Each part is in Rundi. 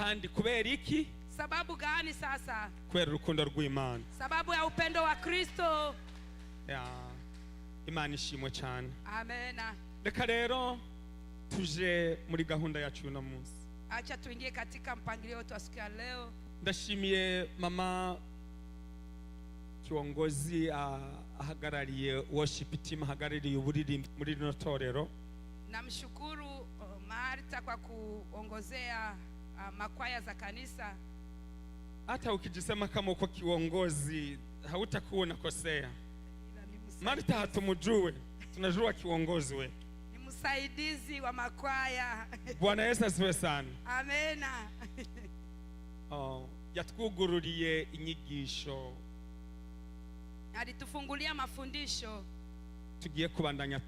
kandi kubera iki? Sababu gani sasa? Kubera urukundo rw'Imana. Sababu ya upendo wa Kristo. Imana ishimwe cyane. Amen. Reka rero tuje muri gahunda yacu uno munsi. Acha tuingie katika mpangilio wetu wa siku ya leo. Ndashimiye mama kiongozi ahagarariye worship team, ahagarariye uburirimbi muri rino torero. Namshukuru Marta kwa kuongozea makwaya za kanisa. Hata ukijisema kama uko kiongozi hautakuwa unakosea. Marta hatumjue, tunajua kiongozi we. Ni msaidizi wa makwaya. Bwana Yesu asifiwe sana. Amen. Yatwugururiye inyigisho. Alitufungulia mafundisho tugiye kubandanya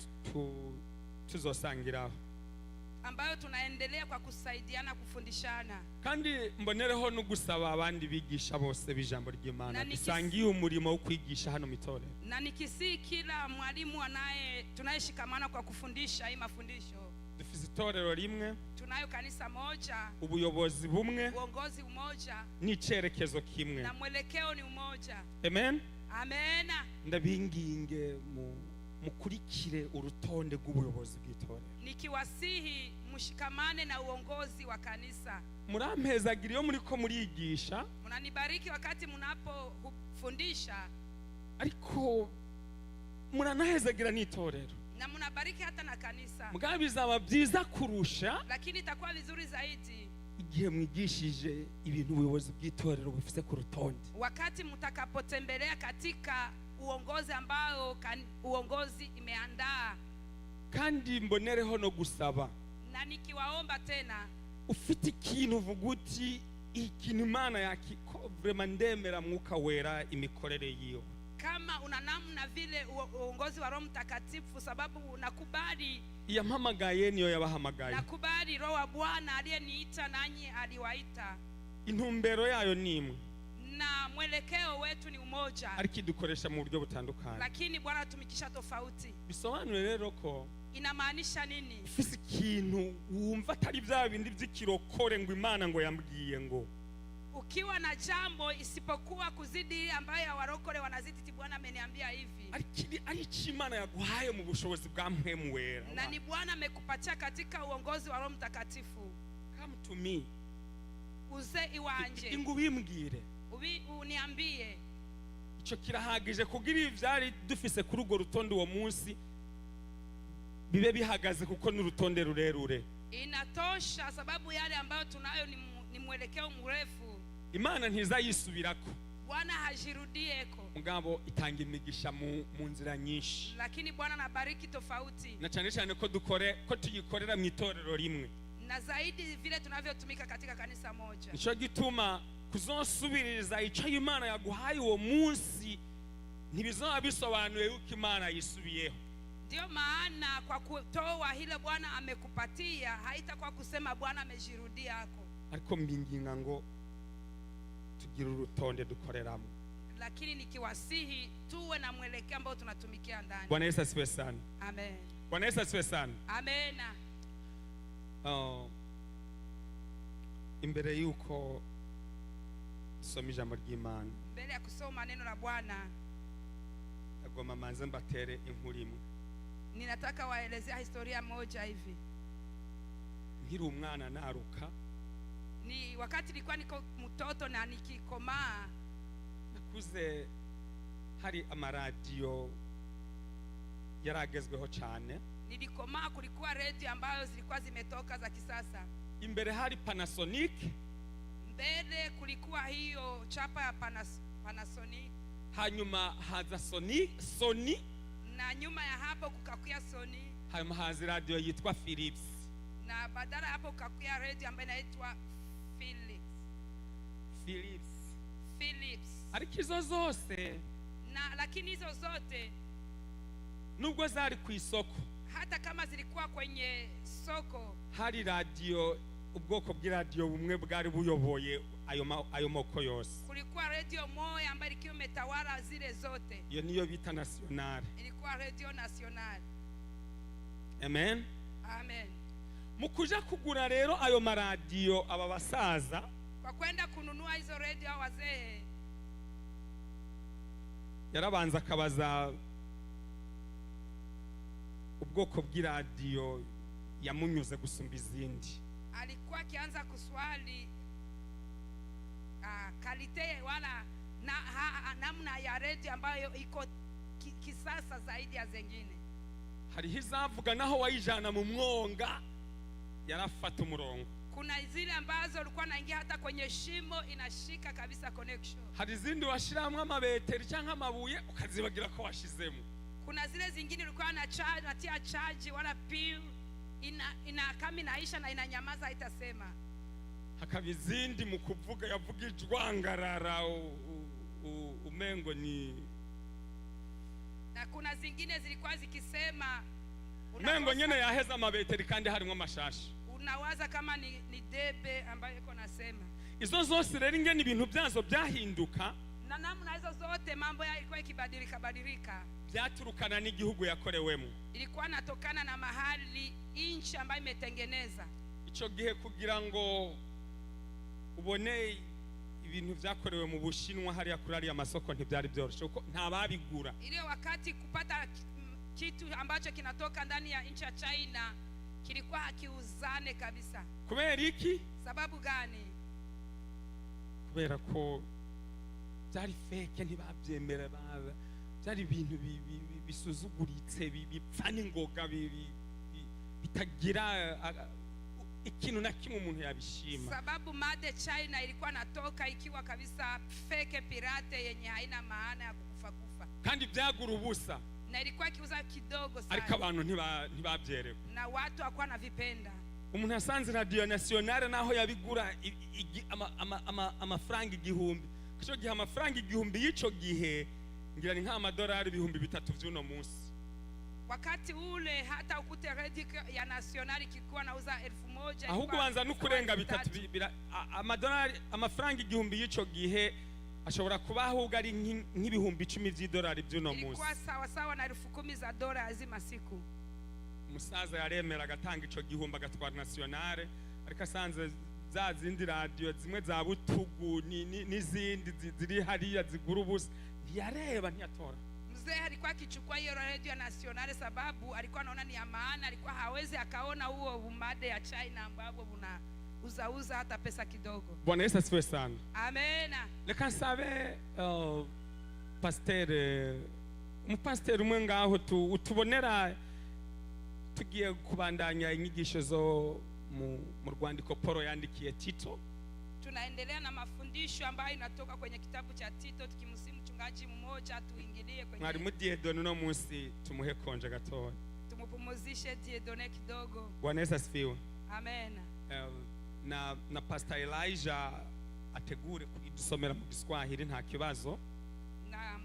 tuzosangiraho, ambayo tunaendelea kwa kusaidiana kufundishana. Kandi mbonereho no gusaba abandi bigisha bose bijambo ry'Imana dusangiye umurimo wo kwigisha hano mitore. Na nikisi kila mwalimu tunayeshikamana kwa kufundisha hii mafundisho. Dufise itorero rimwe, tunayo kanisa moja, ubuyobozi bumwe, uongozi umoja, n'icerekezo kimwe, na mwelekeo ni umoja. Amen. Amen. Ndabinginge mukurikire urutonde rw'ubuyobozi bw'itorero. Nikiwasihi mushikamane na uongozi wa kanisa. Murampezagira iyo muriko murigisha. Munanibariki wakati munapofundisha. Ariko muranahezagira n'itorero. Na munabariki hata na kanisa. Mugabe bizaba byiza kurusha. Lakini itakuwa vizuri zaidi igihe mwigishije ibintu ubuyobozi bw'itorero bufise ku rutonde. Wakati mtakapotembelea katika uongozi ambao uongozi imeandaa. Kandi mbonereho no gusaba. Na nikiwaomba tena, ufite ikintu uvuguti ikintu Imana yakiko vraiment ndemera mwuka wera imikorere yiyo. Kama una namna vile uongozi wa Roho Mtakatifu, sababu unakubali yampamagaye niyo yabahamagaye. Nakubali Roho wa Bwana aliyeniita nanyi aliwaita. Intumbero yayo nimwe. Na mwelekeo wetu ni umoja. Ariko dukoresha mu buryo butandukanye. Lakini Bwana atumikisha tofauti. Bisobanure rero ko inamaanisha nini? Ufise ikintu wumva atari bya bindi by'ikirokore ngo Imana ngo yambwiye ngo. Ukiwa na jambo isipokuwa kuzidi ambayo warokore wanazidi, Bwana ameniambia hivi. Ari Imana yaguhaye mu bushobozi bwa Mpwemu Wera. Na ni Bwana amekupatia katika uongozi wa Roho Mtakatifu. Come to me. Uze iwanje. Ingubimbwire. Uniambie. Ico kirahagije kugira ivyari dufise kuri urwo rutonde uwo munsi bibe bihagaze, kuko n'urutonde rurerure. Inatosha, sababu yale ambayo tunayo ni mwelekeo mrefu. Imana ntizayisubirako. Bwana hajirudieko. Mugabo itanga imigisha mu nzira nyinshi. Lakini Bwana anabariki tofauti. Na cyane cyane ko tuyikorera mu itorero rimwe. Na zaidi vile tunavyotumika katika kanisa moja. Nico gituma kuzosubiriza icyo Imana yaguhaye uwo munsi ntibizaba bisobanuye yuko Imana yisubiyeho. Ndio maana kwa kutoa hile Bwana amekupatia haitakuwa kusema Bwana amejirudia yako. Ariko mbinginga ngo tugira urutonde dukoreramo. Lakini nikiwasihi tuwe na mwelekeo ambao tunatumikia ndani. Bwana Yesu asifiwe sana. Amen. Bwana Yesu asifiwe sana. Amen. Imbere yuko soma ijambo ry'Imana, mbele ya kusoma neno la Bwana, agoma manze mbatere inkuru imwe. Ninataka waelezea historia moja hivi. Nkiri umwana naruka, ni wakati nilikuwa niko mtoto na nikikomaa, nakuze hari amaradiyo yaragezweho cyane. Nilikomaa kulikuwa radio ambayo zilikuwa zimetoka za kisasa. Imbere hari Panasonic. Mbele kulikuwa hiyo chapa ya Panasonic. Hanyuma haza Sony. Na nyuma ya hapo kukakuya Sony. Hanyuma haza radio yitwa Philips. Na badala hapo kukakuya radio ambayo inaitwa Philips. Ariko izo zose, lakini hizo zote nubwo zari ku isoko, hata kama zilikuwa kwenye soko, hari radio, ubwoko bw'iradio bumwe bwari buyoboye ayo moko yose. Kulikuwa radio moja ambayo ilikuwa imetawala zile zote. Iyo niyo bita National. Ilikuwa Radio National. Amen. Amen. mu kuja kugura rero ayo maradiyo aba basaza Kwa kwenda kununua hizo redio hao wazee, yarabanza akabaza ubwoko bw'iradiyo yamunyuze gusumba izindi. alikuwa akianza kuswali kalite wala namna ya redio ambayo iko kisasa zaidi ya zengine. Hariho izavuga naho wayijana mu mwonga yarafata umurongo. Kuna zile ambazo ulikuwa naingia hata kwenye shimo inashika kabisa connection. Hari izindi washiramwe amabeteri cyangwa amabuye ukazibagira ko washizemo. Kuna zile zingine ulikuwa natia charge wala pill ina kama inaisha na inanyamaza itasema. Hakaba izindi mu kuvuga yavuga ijwangarara umengo ni, na kuna zingine zilikuwa zikisema umengo nyene yaheza amabeteri kandi harimo amashashi. Unawaza kama ni debe ambayo iko nasema. Izo zose rero ingene ibintu byazo byahinduka, na namna hizo zote mambo yalikuwa ikibadilika byaturukana n'igihugu yakorewemo. Ilikuwa natokana na mahali inchi ambayo imetengeneza. Ico gihe kugira ngo ubone ibintu byakorewe mu Bushinwa hariya kuri ariya masoko ntibyari byoroshe kuko nta babigura. Ile wakati kupata kitu ambacho kinatoka ndani ya nchi ya China kilikuwa hakiuzane kabisa. Kubera iki? Sababu gani? Kubera ko byari fake, ntibabyemera, byari ibintu bisuzuguritse, bipfana ingoga, bitagira ikintu na kimwe umuntu yabishima. Sababu made China ilikuwa natoka ikiwa kabisa fake pirate yenye haina maana ya kufa. Kandi byagura ubusa. Na ilikuwa kiuza kidogo sana. Ariko abantu ntibabyerewe. Na watu hakuwa na vipenda. Umuntu asanze Radio Nationale naho yabigura amafaranga igihumbi. Kico gihe amafaranga igihumbi yico gihe ngira ni $3 vy'uno munsi. Wakati ule hata ukute radio ya Nationale kikuwa nauza 1000. Ahubwo banza nukurenga bitatu $, amafaranga igihumbi yico gihe ashobora kubaho ugari nk'ibihumbi 10 $10 by'uno munsi. Ilikuwa sawa sawa na $10,000 azima siku. Umusaza yaremera agatanga ico gihumbi agatwara Nationale, ariko asanze za zindi radio zimwe za butugu n'izindi ziri hariya zigura ubusa ntiyareba ntiyatora. Mzee alikuwa akichukua hiyo radio Nationale sababu alikuwa anaona ni ya maana, alikuwa hawezi akaona huo umade ya China ambao buna uza hata pesa kidogo. Bwana Yesu asifiwe sana. Amena. Reka nsabe umupasiteri umwe ngaho utubonera tugiye kubandanya inyigisho zo mu rwandiko Paulo yandikiye Tito. Tunaendelea na mafundisho ambayo inatoka kwenye kitabu cha Tito, tukimsimu mchungaji mmoja tuingilie kwenye. Mwarimu Diedone no munsi tumuhe konje gatoya. Tumupumuzishe Diedone kidogo. Bwana Yesu asifiwe. Amena. Na Pastor Elijah ategure kudusomera mu Kiswahili nta kibazo. Na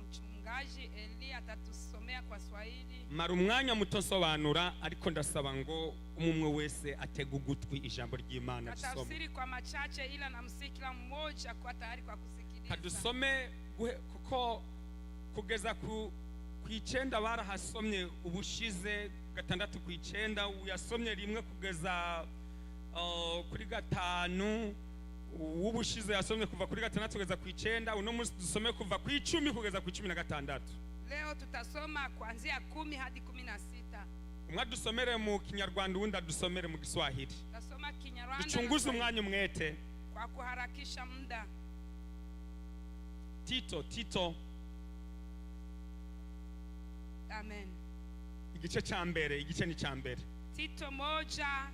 mchungaji Elia atatusomea kwa Swahili. Mara umwanya mutosobanura ariko ndasaba ngo umwe wese atega ugutwi ijambo ry'Imana dusome. Tafsiri kwa machache ila namsihi kila mmoja kwa tayari kwa kusikiliza. Kadusome kuko kugeza ku 9 barahasomye ubushize, 6 ku 9 uyasomye rimwe kugeza kuri 5, ubushize yasomye kuva kuri 6 kugeza ku 9, uno munsi dusome kuva ku 10 kugeza ku 16. Leo tutasoma kuanzia 10 hadi 16. Umwe dusomere mu Kinyarwanda undi dusomere mu Kiswahili. Tasoma Kinyarwanda. Duchunguze umwanya umwete kwa kuharakisha muda. Tito. Amen. Igice cha mbere, igice ni cha mbere. Tito 1:16.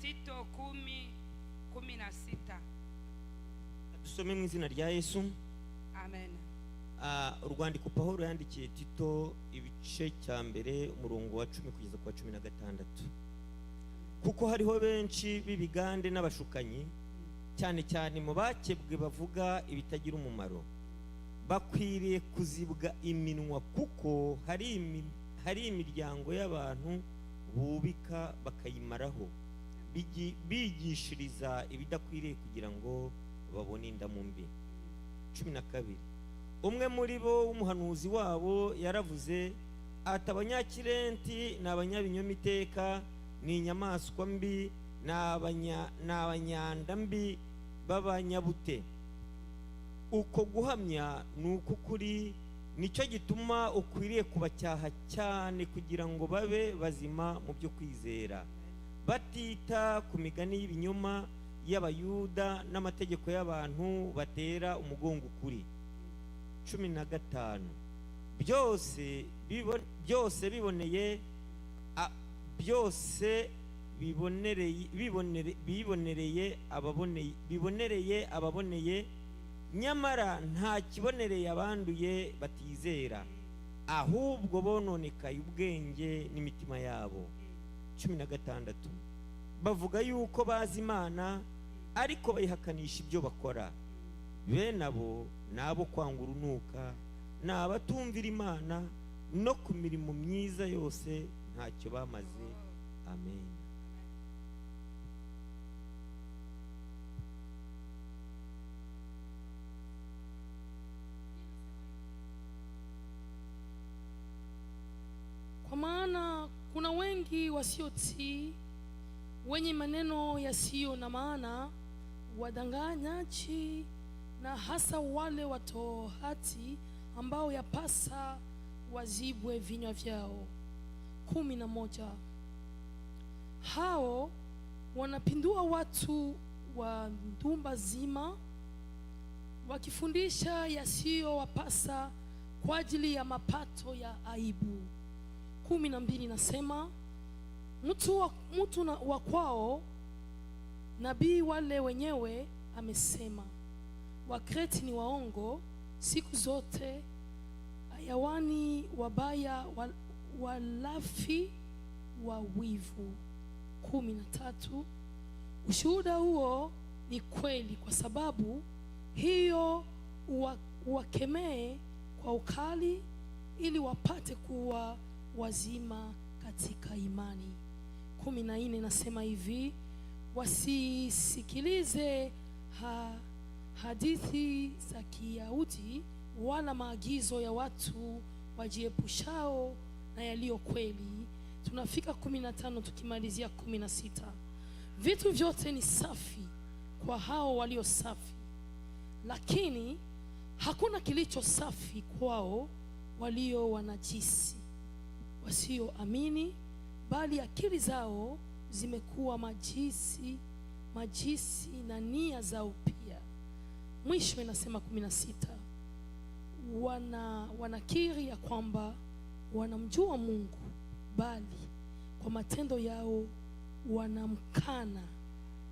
Tito 10:16. Dusome mu izina rya Yesu. Amen. Urwandiko Paulo yandikiye Tito ibice cya mbere umurongo wa 10 kugeza kwa 16. Kuko hariho benshi b'ibigande n'abashukanyi cyane cyane mu bakebwe bavuga ibitagira umumaro, bakwiriye kuzibwa iminwa kuko hari imiryango y'abantu bubika bakayimaraho, bigishiriza ibidakwiriye kugira ngo babone indamu mbi. 12. umwe muri bo w'umuhanuzi wabo yaravuze ati abanyakirenti ni abanyabinyoma iteka, ni inyamaswa mbi, ni abanyanda mbi b'abanyabute. Uko guhamya ni uko kuri, nicyo gituma ukwiriye kubacyaha cyane kugira ngo babe bazima mu byo kwizera, batita ku migani y'ibinyoma y'abayuda n'amategeko y'abantu batera umugongo ukuri. 15 byose bibonereye ababoneye, nyamara nta kibonereye abanduye batizera, ahubwo bononekaye ubwenge n'imitima yabo. 16 bavuga yuko bazi Imana ariko bayihakanisha ibyo bakora. Bene abo nabo kwanga urunuka, ni abatumvira Imana, no ku mirimo myiza yose ntacyo bamaze. Amen. Kwa maana kuna wengi wasiotii, wenye maneno yasiyo na maana, wadanganyaji, na hasa wale watohati, ambao yapasa wazibwe vinywa vyao. 11 hao wanapindua watu wa ndumba zima, wakifundisha yasiyo wapasa kwa ajili ya mapato ya aibu. 12 nasema mtu wa kwao, nabii wale wenyewe amesema, Wakreti ni waongo siku zote, ayawani wabaya, walafi wa wivu. 13 ushuhuda huo ni kweli, kwa sababu hiyo wakemee kwa ukali, ili wapate kuwa wazima katika imani. 14 nasema hivi, wasisikilize hadithi za Kiyahudi, wala maagizo ya watu wajiepushao na yaliyo kweli. Tunafika 15 tukimalizia 16. Vitu vyote ni safi kwa hao walio safi, lakini hakuna kilicho safi kwao walio wanajisi, wasioamini, bali akili zao zimekuwa majisi na nia zao pia. Mwisho inasema 16, wanakiri ya kwamba wanamjua Mungu, bali kwa matendo yao wanamkana.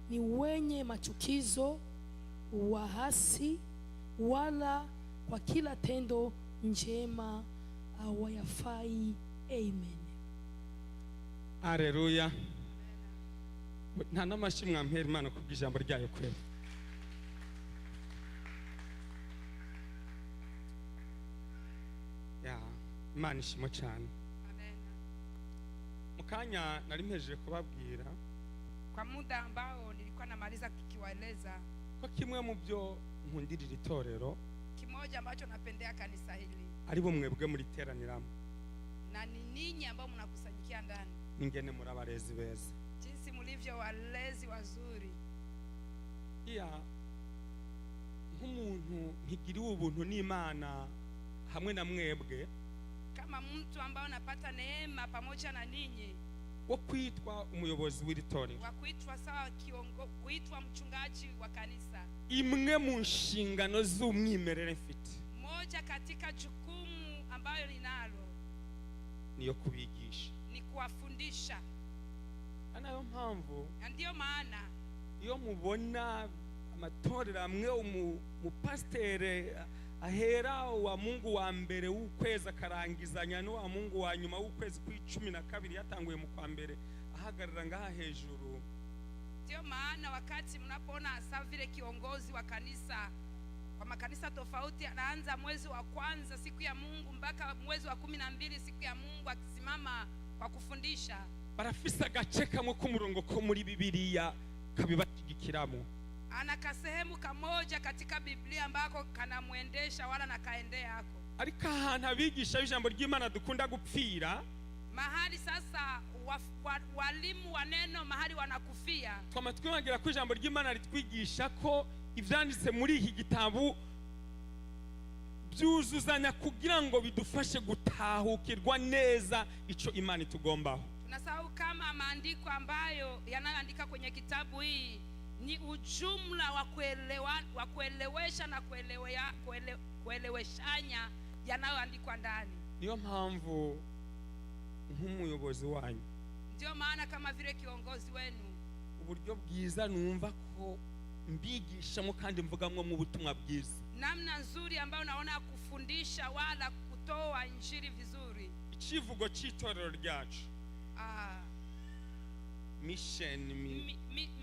Ni wenye machukizo, wahasi, wala kwa kila tendo njema hawayafai. Amen. Haleluya. Nta namashimwe mpera Imana kubw'ijambo ryayo kwera. Imana ishimwe cyane. Amen. Mukanya nari mpejeje kubabwira Kwa muda ambao nilikuwa namaliza kikiwaeleza, ko kimwe mu byo nkundirira itorero, kimoja ambacho napendea kanisa hili, ari bo mwebwe muri teraniramo, na ni ninyi ambao mnakusanyikia ndani, ingene muri abarezi beza, jinsi mlivyo walezi wazuri. Nk'umuntu nkigiriwe ubuntu n'Imana hamwe na mwebwe, kama mtu ambao napata neema pamoja na ninyi, wo kwitwa umuyobozi w'iri torero, wa kuitwa sawa kuitwa mchungaji wa kanisa. Imwe mu nshingano z'umwimerere mfite, Moja katika jukumu ambayo ninalo niyo kubigisha, ni kuwafundisha. anayo mpamvu Ndio maana iyo mubona amatorero amwe umupastere ahera wa Mungu wa mbere w'ukwezi akarangizanya no wa Mungu wa nyuma w'ukwezi kwa-12 yatanguye mu kwa mbere ahagarara ngaha hejuru. Ndio maana wakati mnapoona hasa vile kiongozi wa kanisa kwa makanisa tofauti anaanza mwezi wa kwanza siku ya Mungu mpaka mwezi wa 12 siku ya Mungu akisimama kwa kufundisha, barafisa gace kamwe k'umurongo ko muri Bibiliya kabibashigikiramo. ana kasehemu kamoja katika Biblia ambako kanamwendesha wala nakaendea ako. ariko ahantu abigisha b'ijambo ry'Imana dukunda gupfira, Mahali sasa walimu wa neno mahali wanakufia. twama twibagira ko ijambo ry'Imana ritwigisha ko ivyanditse muri iki gitabo byuzuzanya kugira ngo bidufashe gutahukirwa neza ico Imana itugombaho. Tunasahau kama maandiko ambayo yanayoandika kwenye kitabu hii ni ujumla wa kuelewesha na kueleweshanya yanayoandikwa ndani. Niyo mpamvu nk'umuyobozi wanyu, Ndio maana kama vile kiongozi wenu, uburyo bwiza numva ko mbigishamo kandi mvugamwo mu butumwa bwiza, namna nzuri ambayo naona kufundisha wala kutoa injili vizuri, ikivugo cy'itorero ryacu,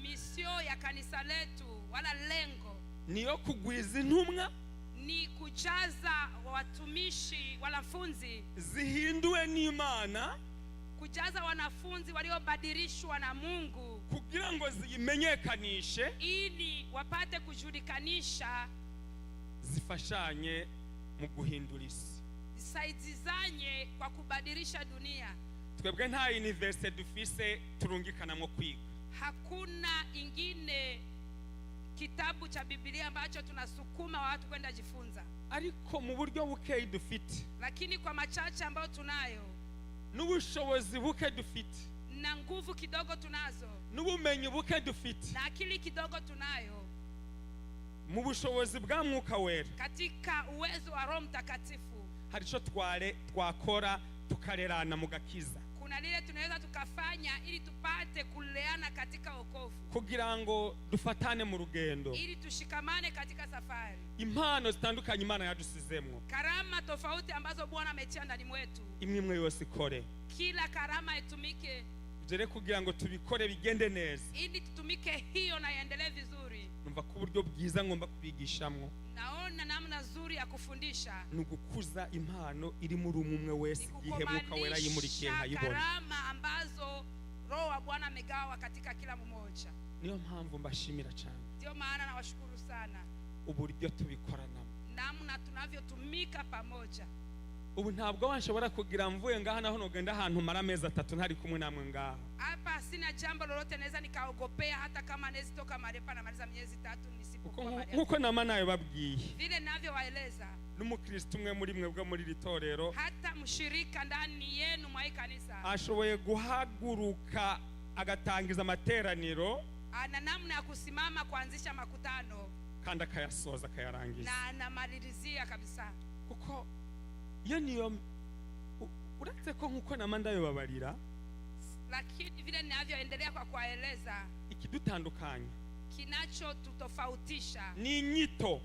misio ya kanisa letu wala lengo niyo kugwiza intumwa ni kujaza watumishi wanafunzi zihinduwe n'Imana, kujaza wanafunzi waliobadilishwa na Mungu kugira ngo zimenyekanishe, ili wapate kujulikanisha, zifashanye mu guhindura isi, zisaidizanye kwa kubadilisha dunia. twebwe nta university dufise turungikanamwo kwiga, hakuna ingine kitabu cha Biblia ambacho tunasukuma watu kwenda jifunza, ariko mu buryo bukeyi dufite, lakini kwa machache ambayo tunayo, n'ubushobozi buke dufite, na nguvu kidogo tunazo, n'ubumenyi buke dufite, na akili kidogo tunayo, mu bushobozi bwa Mwuka Wera, katika uwezo wa Roho Mtakatifu, hari ico twakora tukarerana mu gakiza, kuna lile tunaweza tukafanya ili tupate kuleana katika wokovu, kugira ngo dufatane mu rugendo, ili tushikamane katika safari. impano zitandukanye Imana yadusizemwo, Karama tofauti ambazo Bwana ametia ndani mwetu, imwe yose ikore, kila karama itumike, jere kugira ngo tubikore bigende neza, ili tutumike hiyo na iendelee vizuri. numva ko uburyo bwiza ngomba kubigishamwo Naona namna nzuri ya kufundisha ni ugukuza impano iri muri umwe wese igihe Mwuka Wera yimurikiye nkayibona. karama ambazo Roho wa Bwana amegawa katika kila mmoja. Niyo mpamvu mbashimira cyane Ndio maana nawashukuru sana uburyo tubikorana, namna tunavyotumika pamoja. ubu ntabwo wanshobora kugira mvuye ngaha naho nogenda ahantu mara amezi 3 ntari kumwe namwe ngaha. Hapa sina jambo lolote naweza nikaogopea, hata kama naweza toka marepa na maliza miezi 3 nisipokuwa mahali. Nkuko nama nayo babwiye, Vile navyowaeleza, n'umukristo umwe muri mwe bwo muri ritorero hata mshirika ndani yenu mwa kanisa ashoboye guhaguruka agatangiza amateraniro, ana namna ya kusimama kuanzisha makutano kandi akayasoza akayarangiza, na anamalizia kabisa. kuko iyo niyo uretse ko nkuko nama ndayo babarira, Lakini vile ninavyoendelea kwa kuwaeleza, ikidutandukanya kinachotutofautisha ni inyito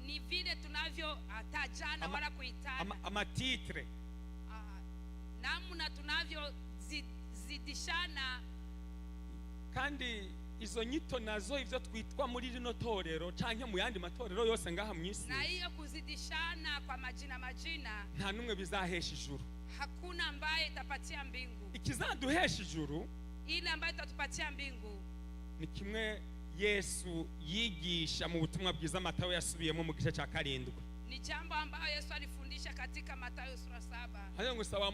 ni vile tunavyotajana wala kuitana, amatitre, namna tunavyozidishana. kandi izo nyito nazo ivyo twitwa muri rino torero canke mu yandi matorero yose ngaha mw'isi, Na hiyo kuzidishana kwa majina nta numwe bizahesha ijuru. hakuna ambaye itapatia mbingu. Ikizaduhesha ijuru Ile ambayo itatupatia mbingu ni kimwe Yesu yigisha mu butumwa bwiza Matayo yasubiyemo mu gice cya 7, ni jambo ambayo Yesu alifundisha katika Mathayo sura 7, hanyuma ngo saba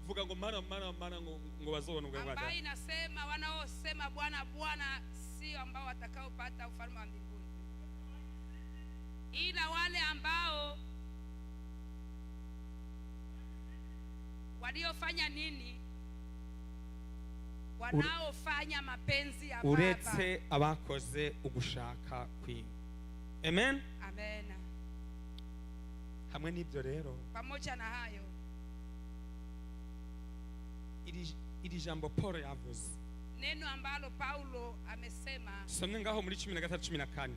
vuga ngo mana ngo bazobona ubwo bwaje, ambayo inasema wanaosema Bwana Bwana sio ambao watakaopata ufalme wa mbinguni, ila wale ambao waliofanya nini? Wanaofanya mapenzi ya Baba. uretse abakoze ugushaka kwiwe. Amen. Amen. Hamwe n'ibyo rero, Pamoja na hayo, iri jambo Paul yavuze, neno ambalo Paulo amesema, somwe ngaho muri 13:14,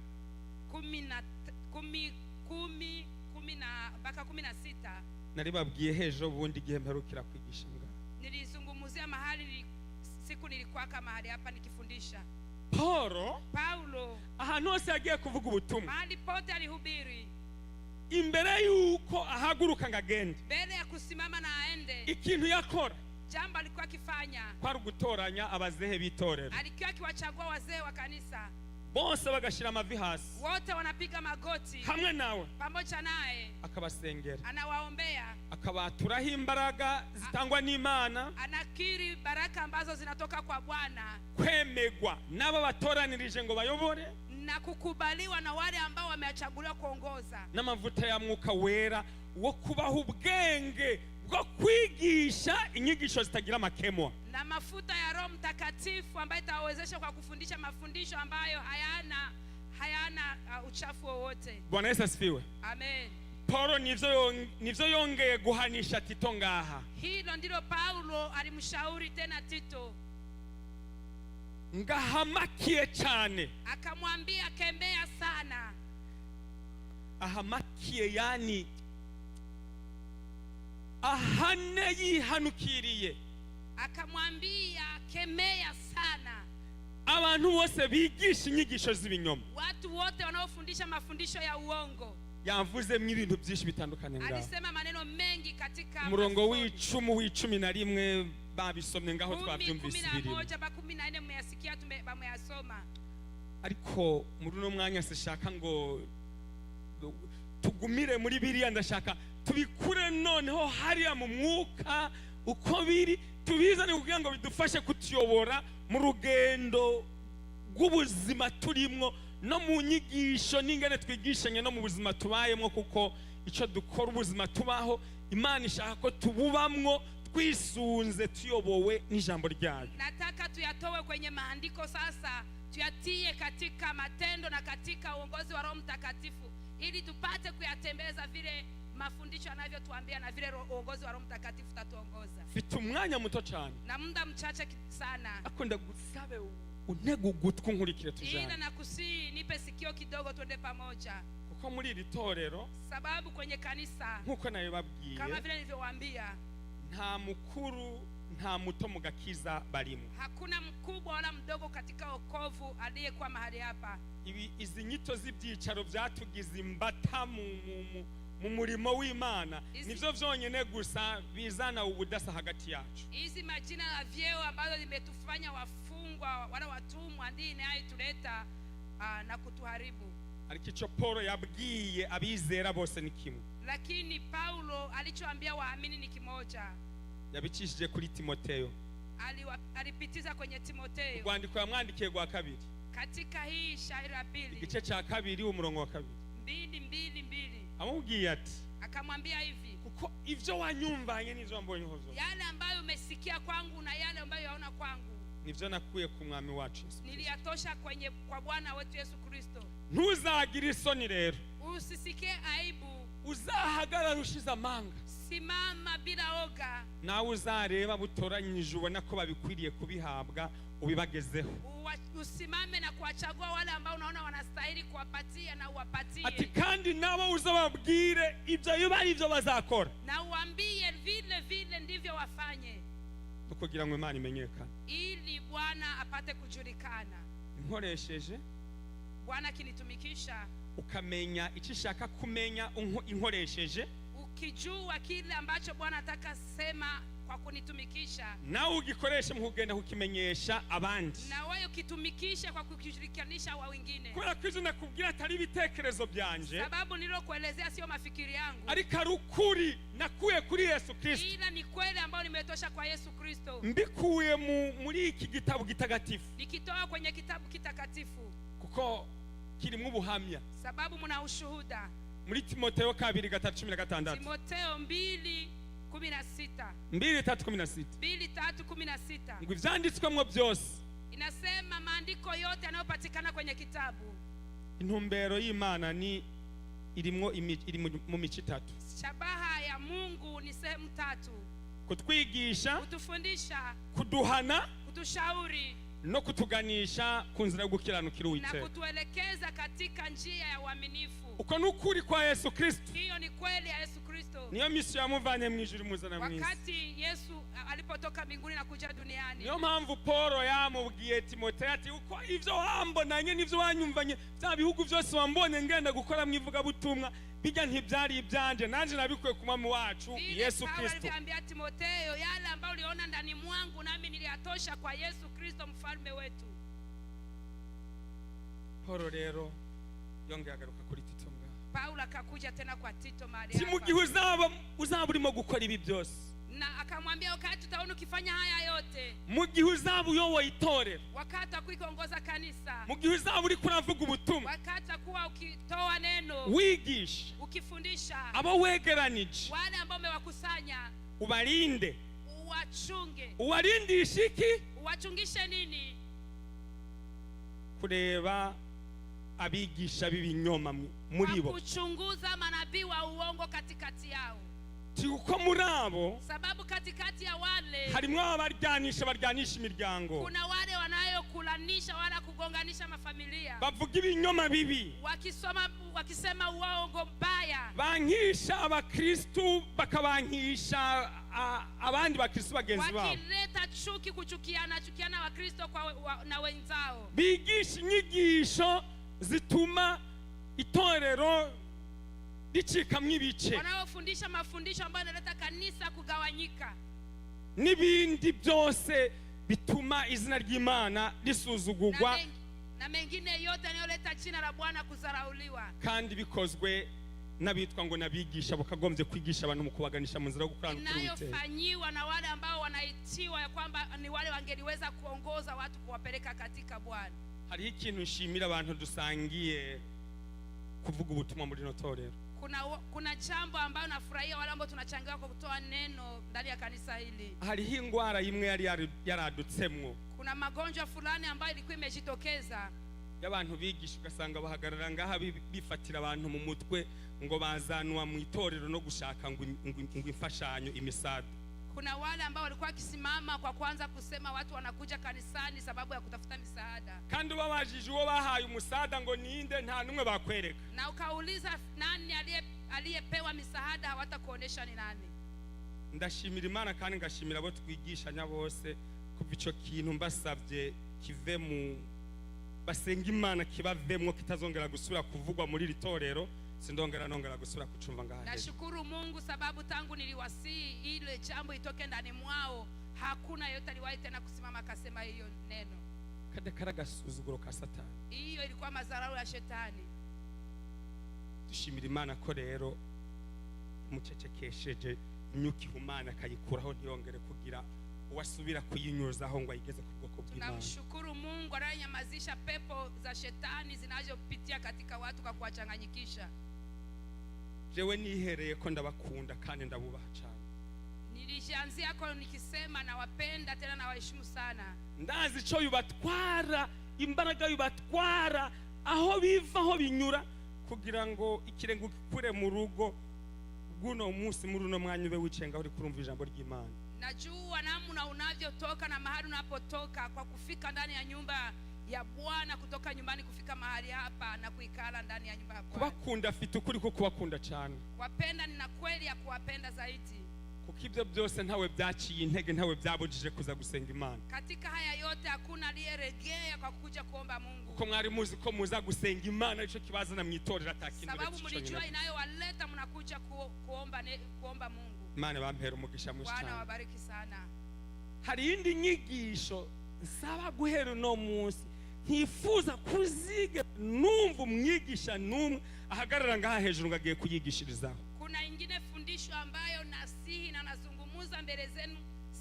16 naribabwiye hejo bundi igihe mperukira kwigisha ngaho, nilizungumzia mahali siku nilikuwa kama mahali hapa nikifundisha. Paulo ahantu hose yagiye kuvuga ubutumwa, Mahali pote alihubiri, imbere yuko ahaguruka ngagende, mbele ya kusimama na aende, ikintu yakora jambo alikuwa akifanya, kwari ugutoranya abazehe b'itorero alikuwa akiwachagua wazee wa kanisa, bose bagashira amavi hasi wote wanapiga magoti hamwe nawe, pamoja naye, akabasengera, anawaombea, akabaturaho imbaraga zitangwa n'Imana, anakiri baraka ambazo zinatoka kwa Bwana, kwemegwa n'abo batoranirije ngo bayobore, na kukubaliwa na wale ambao wamechaguliwa kuongoza, n'amavuta ya Mwuka Wera wo kubaha ubwenge bwo kwigisha inyigisho zitagira amakemwa, na mafuta ya Roho Mtakatifu ambayo itawawezesha kwa kufundisha mafundisho ambayo hayana uchafu wowote. Bwana Yesu asifiwe. Amen. Paulo nivyo yongeye guhanisha Tito ngaha. Hilo ndilo Paulo alimshauri tena Tito, ngahamakiye cyane, akamwambia kembea sana. Ahamakiye yani ahane yihanukiriye, akamwambia kemea sana abantu bose bigisha inyigisho z'ibinyoma, watu wote wanaofundisha mafundisho ya uongo. Yavuzemo ibintu byinshi bitandukanye ngaho. Alisema maneno mengi katika umurongo w'icumi na rimwe babisomye ngaho twabyumvise birimo. 11-14 mmeyasikia tumeyasoma. Ariko muri no mwanya sishaka ngo tugumire muri biriya, ndashaka tubikure noneho hariya mu mwuka uko biri, tubizane kugira ngo bidufashe kutuyobora mu rugendo rw'ubuzima turimwo no mu nyigisho n'ingene twigishanye no mu buzima tubayemo, kuko icyo dukora ubuzima tubaho Imana ishaka ko tububamwo twisunze tuyobowe n'ijambo ryayo. Nataka tuyatowe kwenye maandiko sasa, tuyatie katika matendo na katika uongozi wa Roho Mtakatifu, ili tupate kuyatembeza vile mafundisho yanavyotuambia na vile uongozi wa Roho Mtakatifu tatuongoza. Mfite umwanya muto cyane na muda mchache sana, akunda gusabe untego ugutwi nkurikire tujane, ila nakusi nipe sikio kidogo tuende pamoja, kuko muri iri torero, sababu kwenye kanisa nkuko nayo babwiye, kama vile nilivyowaambia, nta mukuru nta muto mu gakiza barimo, hakuna mkubwa wala mdogo katika wokovu aliyekuwa mahali hapa. Izi nyito z'ibyicaro byatugize imbata mu murimo w'Imana, nivyo vyonyene gusa bizana ubudasa hagati yacu. Hizi majina ya vyeo ambazo limetufanya wafungwa wala watumwa ndiye inayotuleta na kutuharibu. Ariko icyo Paulo yabwiye abizera bose ni kimwe, lakini Paulo alichoambia waamini ni kimoja. Yabicishije kuri Timoteyo, alipitiza kwenye Timoteyo, rwandiko yamwandikiye rwa kabiri, katika hii shairi ya pili, igice cya kabiri umurongo wa kabiri, 2:2. amubwiye ati, akamwambia hivi, kuko ivyo wanyumvanye n'ivyo wambonye hozo, yale ambayo umesikia kwangu na yale ambayo yaona kwangu, nivyo nakuye ku mwami wacu Yesu, niliyatosha kwa Bwana wetu Yesu Kristo. Ntuzagire isoni rero, usisikie aibu, uzahagarara ushize amanga, simama bila oga, nawe uzareba butoranyije ubona ko babikwiriye kubihabwa ubibagezeho. Usimame na kuwachagua wale ambao unaona wanastahili kuwapatia na uwapatie. Ati kandi nabo uzababwire ibyo yuba ivyo bazakora, na uambie vile ndivyo wafanye, kugira ngo Imana imenyekane, ili Bwana apate kujulikana. Nkoresheje Bwana kinitumikisha, ukamenya icyo shaka kumenya, inkoresheje ukijua kile ambacho Bwana ataka sema kwa kunitumikisha, na ugikoreshe mu kugenda kukimenyesha abandi, na wewe ukitumikisha kwa kushirikanisha wa wengine. Kubera ko izo nakubwira atari ibitekerezo byanje, sababu nilokuelezea sio mafikiri yangu, ariko ari ukuri nakuye kuri Yesu Kristo, ila ni kweli ambayo nimetosha kwa Yesu Kristo, mbikuye muri iki gitabo gitagatifu, nikitoa kwenye kitabu kitakatifu, kuko kirimo ubuhamya, sababu mna ushuhuda. Muri Timoteyo 2:16, Timoteyo 2:16, 2:3:16, ngo ivyanditswemo byose, inasema maandiko yote yanayopatikana kwenye kitabu, intumbero y'Imana ni iri mu mico itatu. Shabaha ya Mungu ni sehemu tatu: kutwigisha, kutufundisha, kuduhana, kutushauri, no kutuganisha ku nzira yo gukiranukira Uwiteka, na kutuelekeza katika njia ya uaminifu. Uko nukuri kwa Yesu Kristo, hiyo ni kweli ya Yesu Kristo. niyo misiyo yamuvanye mu ijuru muzana mu isi. Wakati Yesu alipotoka mbinguni na kuja duniani, niyo mpamvu Paulo yamubwiye Timoteyo ati, uko ivyo wambonanye n'ivyo wanyumvanye bya bihugu byose wambonye ngenda gukora mu ivugabutumwa, bijya ntibyari ibyanje nanjye nabikuye ku mwami wacu Vile Yesu Paulo Kristo. alivyoambia Timotheo, yale ambayo uliona ndani mwangu nami niliyatosha kwa Yesu Kristo mfalme wetu. Paulo rero yongeye agaruka kuri Tito ngaho. Paulo akakuja tena kwa Tito mahali Si mu gihe uzaba urimo gukora ibi byose, na akamwambia wakati utaona ukifanya haya yote, mu gihe uzaba uyoboye itorero, wakati akuiongoza kanisa, mu gihe uzaba uri kuravuga ubutumwa, wakati akuwa ukitoa neno, wigisha ukifundisha abo wegeranije, wale ambao umewakusanya, ubarinde. uwachunge. Uwarindisha iki? Uwachungishe nini? Kureba abigisha b'ibinyoma muri bo. Kuchunguza manabii wa uongo katikati yao. Ti uko muri abo Sababu katikati ya wale harimo abaryanisha imiryango, kuna wale wanayokulanisha wala kugonganisha mafamilia, bavuga ibinyoma bibi, wakisema uongo mbaya, bankisha abakristu bakabankisha abandi bakristu bagenzi babo, wakileta chuki, chukiana wakristo na wenzao, bigisha inyigisho zituma itorero ricikamwe ibice, wanaofundisha mafundisho ambayo yanaleta kanisa kugawanyika, n'ibindi byose bituma izina ry'Imana risuzugurwa, na mengine yote yanayoleta jina la Bwana kudharauliwa, kandi bikozwe n'abitwa ngo nabigisha bakagombye kwigisha abantu mu kubaganisha mu nzira yo gukiranuka Uwiteka, inayofanywa na wale ambao wanaitiwa ya kwamba ni wale wangeliweza kuongoza watu kuwapeleka katika Bwana. Hariho ikintu nshimira abantu dusangiye kuvuga ubutumwa muri no torero. Kuna jambo ambayo nafurahia wale ambao tunachangia kwa kutoa neno ndani ya kanisa hili. Hariho ingwara imwe yaradutsemwo, kuna magonjwa fulani ambayo ilikuwa imejitokeza y'abantu bigisha ugasanga bahagarara ngaha bifatira abantu mu mutwe ngo bazanwa mu itorero no gushaka ngo imfashanyo imisada. Kuna wale ambao walikuwa wakisimama kwa kwanza kusema watu wanakuja kanisani sababu ya kutafuta misaada, kandi babajije uwo bahaye umusada ngo ninde, nta numwe bakwereka, na ukauliza nani aliyepewa misaada, hawatakuonesha ni nani. Ndashimira Imana kandi ngashimira abo twigishanya bose kuva ico kintu mbasavye kive mu basenga Imana kibavemwo kitazongera gusubira kuvugwa muri ritorero, nongera gusubira kucumva ngaha. Nashukuru Mungu sababu tangu niliwasii ile jambo itoke ndani mwao, hakuna yote aliwahi tena kusimama akasema hiyo neno. Kada karagasuzuguro ka Satani, hiyo ilikuwa madharau ya shetani. Dushimira Imana ko rero mucecekesheje imyuka ihumana akayikuraho ntiyongere kugira uwasubira kuyinyuzaho ngo ayigeze ku bwoko bw'Imana. Tunamshukuru Mungu anayanyamazisha pepo za shetani zinazopitia katika watu kwa kuwachanganyikisha. Jewe nihereye ko ndabakunda kandi ndabubaha cyane. Nilishaanzia ko nikisema nawapenda tena nawaheshimu sana. Ndazi ico yubatwara, imbaraga yubatwara, aho biva aho binyura kugira ngo ikirengo kikure mu rugo guno munsi muri uno mwanya ube wicenga uri kurumva ijambo ry'Imana. Najua namna unavyotoka na mahali unapotoka kwa kufika ndani ya nyumba ya Bwana, kutoka nyumbani kufika mahali hapa na kuikala ndani ya nyumba ya Bwana. Kubakunda afite ukuri ko kubakunda cyane. Wapenda nina kweli ya kuwapenda zaidi. Kuko ibyo byose ntawe byaciye intege, ntawe byabujije kuza gusenga Imana. Katika haya yote hakuna aliyeregea kwa kuja kuomba Mungu. Kuko mwari muzi ko muza gusenga Imana ico kibazana mu itorero atakindi. Sababu mlijua inayowaleta mnakuja kuomba Mungu. Imana bampera umugisha mwinshi cyane. Bwana wabariki sana. Hari indi nyigisho nsaba guhera no munsi ntifuza kuziga numva umwigisha numwe ahagarara ngaha hejuru ngagiye kuyigishirizaho. Kuna ingine fundisho ambayo nasihi na nazungumuza mbele zenu,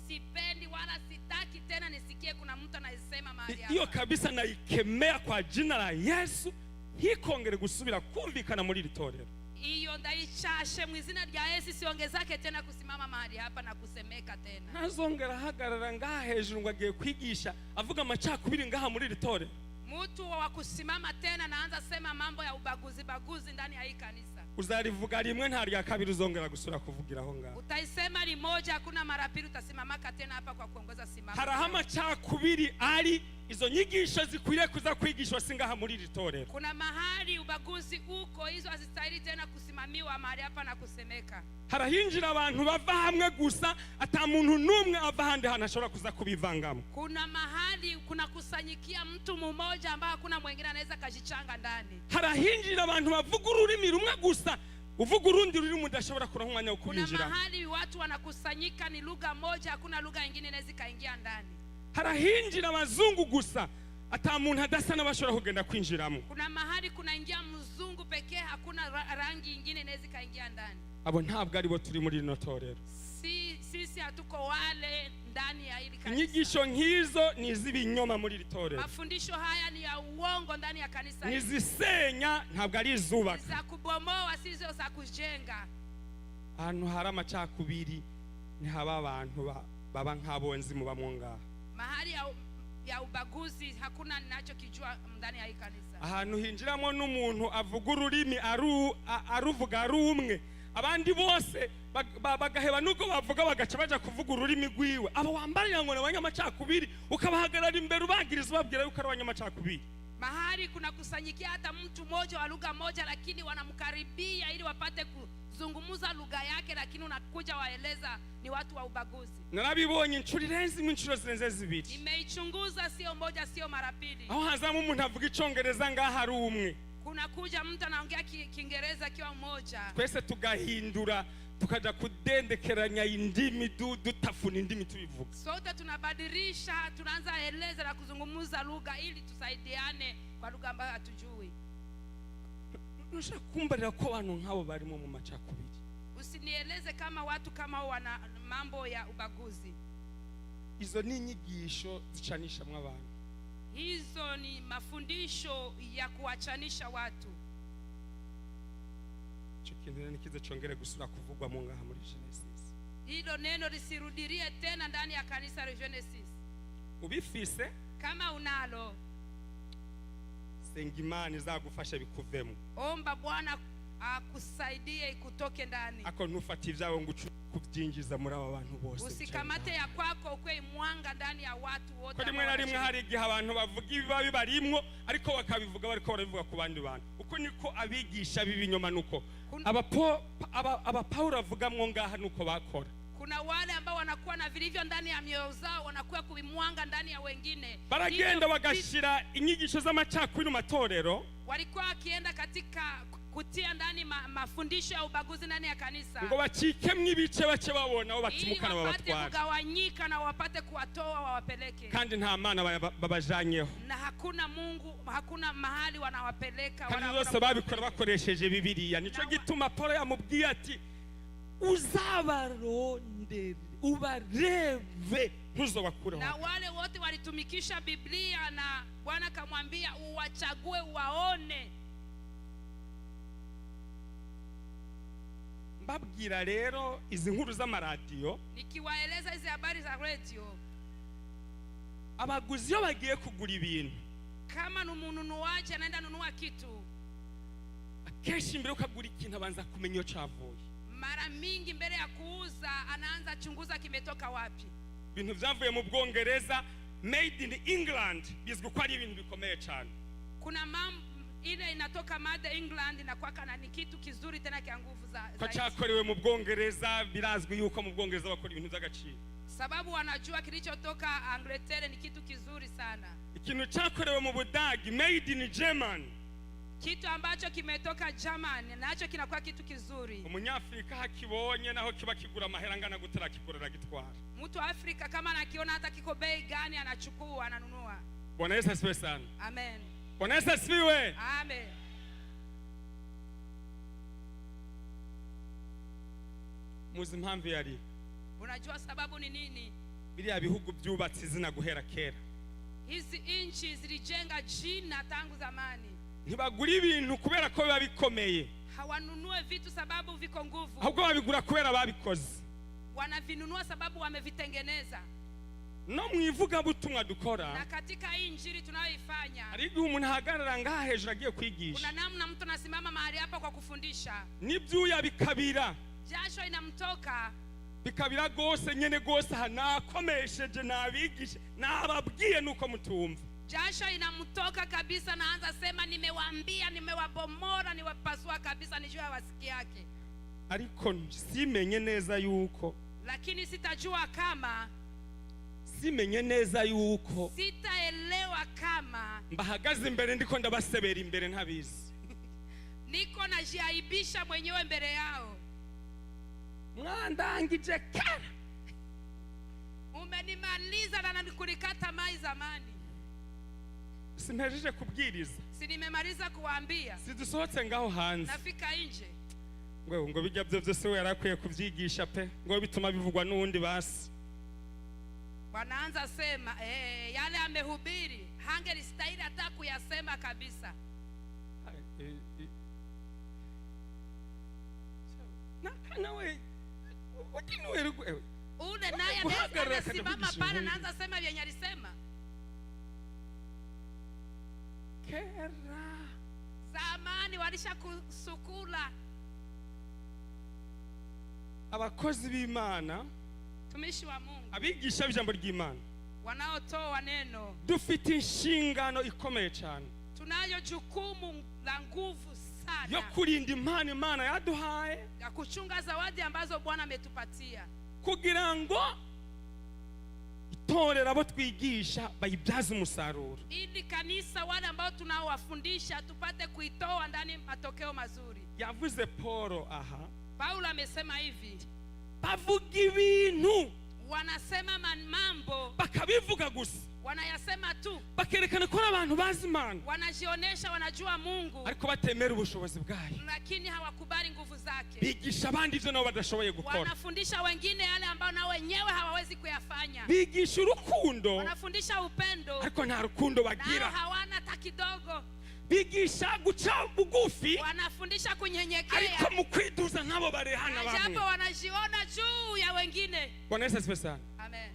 sipendi wala sitaki tena nisikie kuna mtu anayesema mahali hapa. Hiyo kabisa naikemea kwa jina la Yesu, hikongere gusubira kumvikana muri ritorero. Iyo ndaichashe mu izina rya Yesu, siongezake tena kusimama mahali hapa na kusemeka tena. Nazongera hagarara ngaha hejuru ngagiye kwigisha avuga amacakubiri ngaha muri ritorero. Mtu wa kusimama tena naanza sema mambo ya baguzi ndani ya hii kanisa. Uzarivuga rimwe nta rya kabiri uzongera gusura kuvugiraho ngaha. Utaisema limoja, hakuna mara pili utasimamaka tena hapa kwa kuongoza simama. Harahama cakubiri ari izo nyigisho zikwiriye kuza kwigishwa singaha muri ritorero. Kuna mahali ubaguzi uko, hizo hazistahili tena kusimamiwa mahali hapa na kusemeka. Harahinjira abantu bava hamwe gusa ata muntu numwe ava handi hanashobora kuza kubivangamo. Kuna mahali kuna kusanyikia mtu mmoja ambaye hakuna mwingine anaweza kajichanga ndani. Harahinjira abantu bavuga ururimi rumwe gusa uvuga urundi rurimi udashobora kuronka umwanya wo Kuna kubinjira. mahali watu wanakusanyika ni lugha moja, hakuna lugha nyingine inaweza kaingia ndani. Harahinjira abazungu gusa ata muntu adasa n'abashobora kugenda kwinjiramo. Kuna mahali kunaingia mzungu pekee, hakuna rangi nyingine inaweza kaingia ndani. Abo ntabwo aribo turi muri rino torero. Sisi hatuko wale ndani ya hili kanisa. Inyigisho nk'izo ni iz'ibinyoma muri iri torero. Mafundisho haya ni ya uongo ndani ya kanisa hili. Nizisenya ntabwo ari izubaka. Za kubomoa sizo za kujenga. Ahantu hari amacakubiri ni haba abantu baba nk'abonzi mu bamwonga. Mahali ya ubaguzi hakuna ninachokijua ndani ya hii kanisa. Ahantu hinjiramo n'umuntu avuga ururimi aruvuga rumwe, abandi bose bagaheba nuko bavuga bagaca baja kuvuga ururimi rwiwe. Abo wambarira ngo n'abanyamacakubiri ukabahagarara imbere ubagiriza ubabwira yuko ari abanyamacakubiri. Mahali kuna kusanyikia hata mtu mmoja wa lugha moja, lakini wanamkaribia ili wapate kuzungumza lugha yake, lakini unakuja waeleza ni watu wa ubaguzi. Narabibonye inshuro irenze inshuro zirenze zibiri. Nimeichunguza sio moja sio mara pili. Aho hazamo umuntu avuga icongereza ngaha ari umwe. Kuna kuja mtu anaongea Kiingereza kiwa mmoja. Twese tugahindura tukaja kudendekeranya indimi dutafuna indimi tubivuga. Sote tunabadilisha, tunaanza eleza na kuzungumza lugha ili tusaidiane kwa lugha ambayo hatujui. Nushaka kumbarira ko abantu nk'abo barimo mu macakubiri. Usinieleze kama watu kama wana mambo ya ubaguzi. Izo ni inyigisho zicanishamwe abantu. Hizo ni mafundisho ya kuachanisha watu. Chikindene nikize chongere gusura kuvugwa mu ngaha muri Genesis. Hilo neno lisirudirie tena ndani ya kanisa la Genesis. Ubifise kama unalo, senga Imana izagufasha bikuvemo. Omba Bwana akusaidie kutoke ndani. Ako ntufati ivyawe ngo kubyinjiza muri aba bantu bose. Usikamate ya kwako ukwe mwanga ndani ya watu wote. Ko rimwe na rimwe hari igihe abantu bavuga ibibabi barimwo ariko bakabivuga bariko barabivuga ku bandi bantu. Uko niko abigisha bibinyoma nuko aba Paulo avugamwo ngaha nuko bakora. Kuna wale ambao wanakuwa na vilivyo ndani ya mioyo zao, wanakuwa kubimwanga ndani ya wengine. Baragenda bagashira inyigisho z'amacakubiri mu matorero. Walikuwa wakienda katika kutia ndani mafundisho ya ubaguzi ndani ya kanisa. Ngo bacikemwe ibice bace babona aho batimukana babatwara. Wapate kugawanyika na wapate kuwatoa wawapeleke. Kandi nta mana babajanyeho. Na hakuna Mungu, hakuna mahali wanawapeleka. Kandi bose babikora bakoresheje Bibiliya. Nico gituma Paulo yamubwiye ati uzabarondere ubareve ntuzobakuraho. Na wale wote walitumikisha Biblia na Bwana kamwambia uwachague uwaone. Mbabwira rero izi nkuru z'amaradiyo, nikiwaeleza hizi habari za radio, abaguzi yo bagiye kugura ibintu, kama numununuaje anaenda nunua kitu, akenshi mbere ukagura ikintu abanza kumenya iyo cavuye. Mara mingi mbele ya kuuza anaanza chunguza kimetoka wapi. Ibintu vyavuye mu Bwongereza, made in England, bizwi ko ari ibintu bikomeye cyane. Kuna ile inatoka made England na kwaka na ni kitu kizuri tena kia nguvu za ko cyakorewe mu Bwongereza, birazwi yuko mu Bwongereza bakora ibintu by'agaciro. Sababu wanajua kilichotoka Angleterre ni kitu kizuri sana. Ikintu cyakorewe mu Budagi, made in German, kitu ambacho kimetoka Germany nacho kinakuwa kitu kizuri. Umunyafrika hakibonye naho kiba kigura amahera ngana gutera kigurira gitwara. Mtu wa Afrika kama anakiona hata kiko bei gani anachukua ananunua. Bwana Yesu asifiwe sana. Amen. Bwana Yesu asifiwe. Amen. Muzi impamvu yari? Unajua sababu ni nini? Biriya bihugu byubatse izina guhera kera. Hizi inchi zilijenga jina tangu zamani. Ntibagura ibintu kubera ko biba bikomeye. Hawanunue vitu sababu viko nguvu. Ahubwo babigura kubera babikoze. Wanavinunua sababu wamevitengeneza. No mwivuga butumwa dukora. Na katika injili tunayoifanya, hari igihe umuntu ahagarara ngaha hejuru agiye kwigisha. kuna namna mtu anasimama mahali hapa kwa kufundisha. N'ibyuya bikabira. Jasho inamtoka. Bikabira gose nyene gose hanakomesheje nabigishe nababwiye nuko mutumva. Jasho inamtoka kabisa, naanza sema nimewaambia, nimewabomora, niwapasua kabisa nijue wasiki yake. Ariko simenye neza yuko, lakini sitajua kama, simenye neza yuko, sitaelewa kama mbahagaze imbere ndiko ndabasebera imbere ntabizi. niko najiaibisha mwenyewe mbele yao. mwandangije kera, Umenimaliza na kunikata mai zamani. simpejeje kubwiriza, Si nimemaliza kuwaambia. sidusohotse ngaho hanze Nafika nje. ngo bijya byo byose we yarakwiye kubyigisha pe, ngo bituma bivugwa n'uwundi basi. Wanaanza sema yale amehubiri hangelistahili hata kuyasema kabisa. nawe Ule naye anasimama pale anaanza sema vyenye alisema. kera Zamani walisha kusukula. abakozi b'Imana, Tumishi wa Mungu abigisha b'ijambo ry'Imana, wanaotoa neno, dufite inshingano ikomeye cyane tunayo jukumu la nguvu yo sana kurinda impano Imana yaduhaye, ya kuchunga zawadi ambazo Bwana ametupatia, kugira ngo itorero abo twigisha bayibyaze umusaruro. ili kanisa wale ambao tunaowafundisha tupate kuitoa ndani matokeo mazuri. Yavuze Paulo aha, Paulo amesema hivi, bavuga ibintu wanasema mambo, bakabivuga gusa, wanayasema tu, bakerekana ko ari abantu bazi Imana, wanajionyesha wanajua Mungu, ariko batemera ubushobozi bwayo. lakini hawakubali nguvu zake. Bigisha abandi ibyo nabo badashoboye gukora, Wanafundisha wengine yale ambao nao wenyewe hawawezi kuyafanya. bigisha urukundo Wanafundisha upendo, ariko nta rukundo nao bagira, hawana hata kidogo. bigisha guca bugufi Wanafundisha kunyenyekea, ariko mu kwiduza nabo barehana na japo bamwe. wanajiona juu ya wengine. Bwana Yesu asifiwe sana. Amen.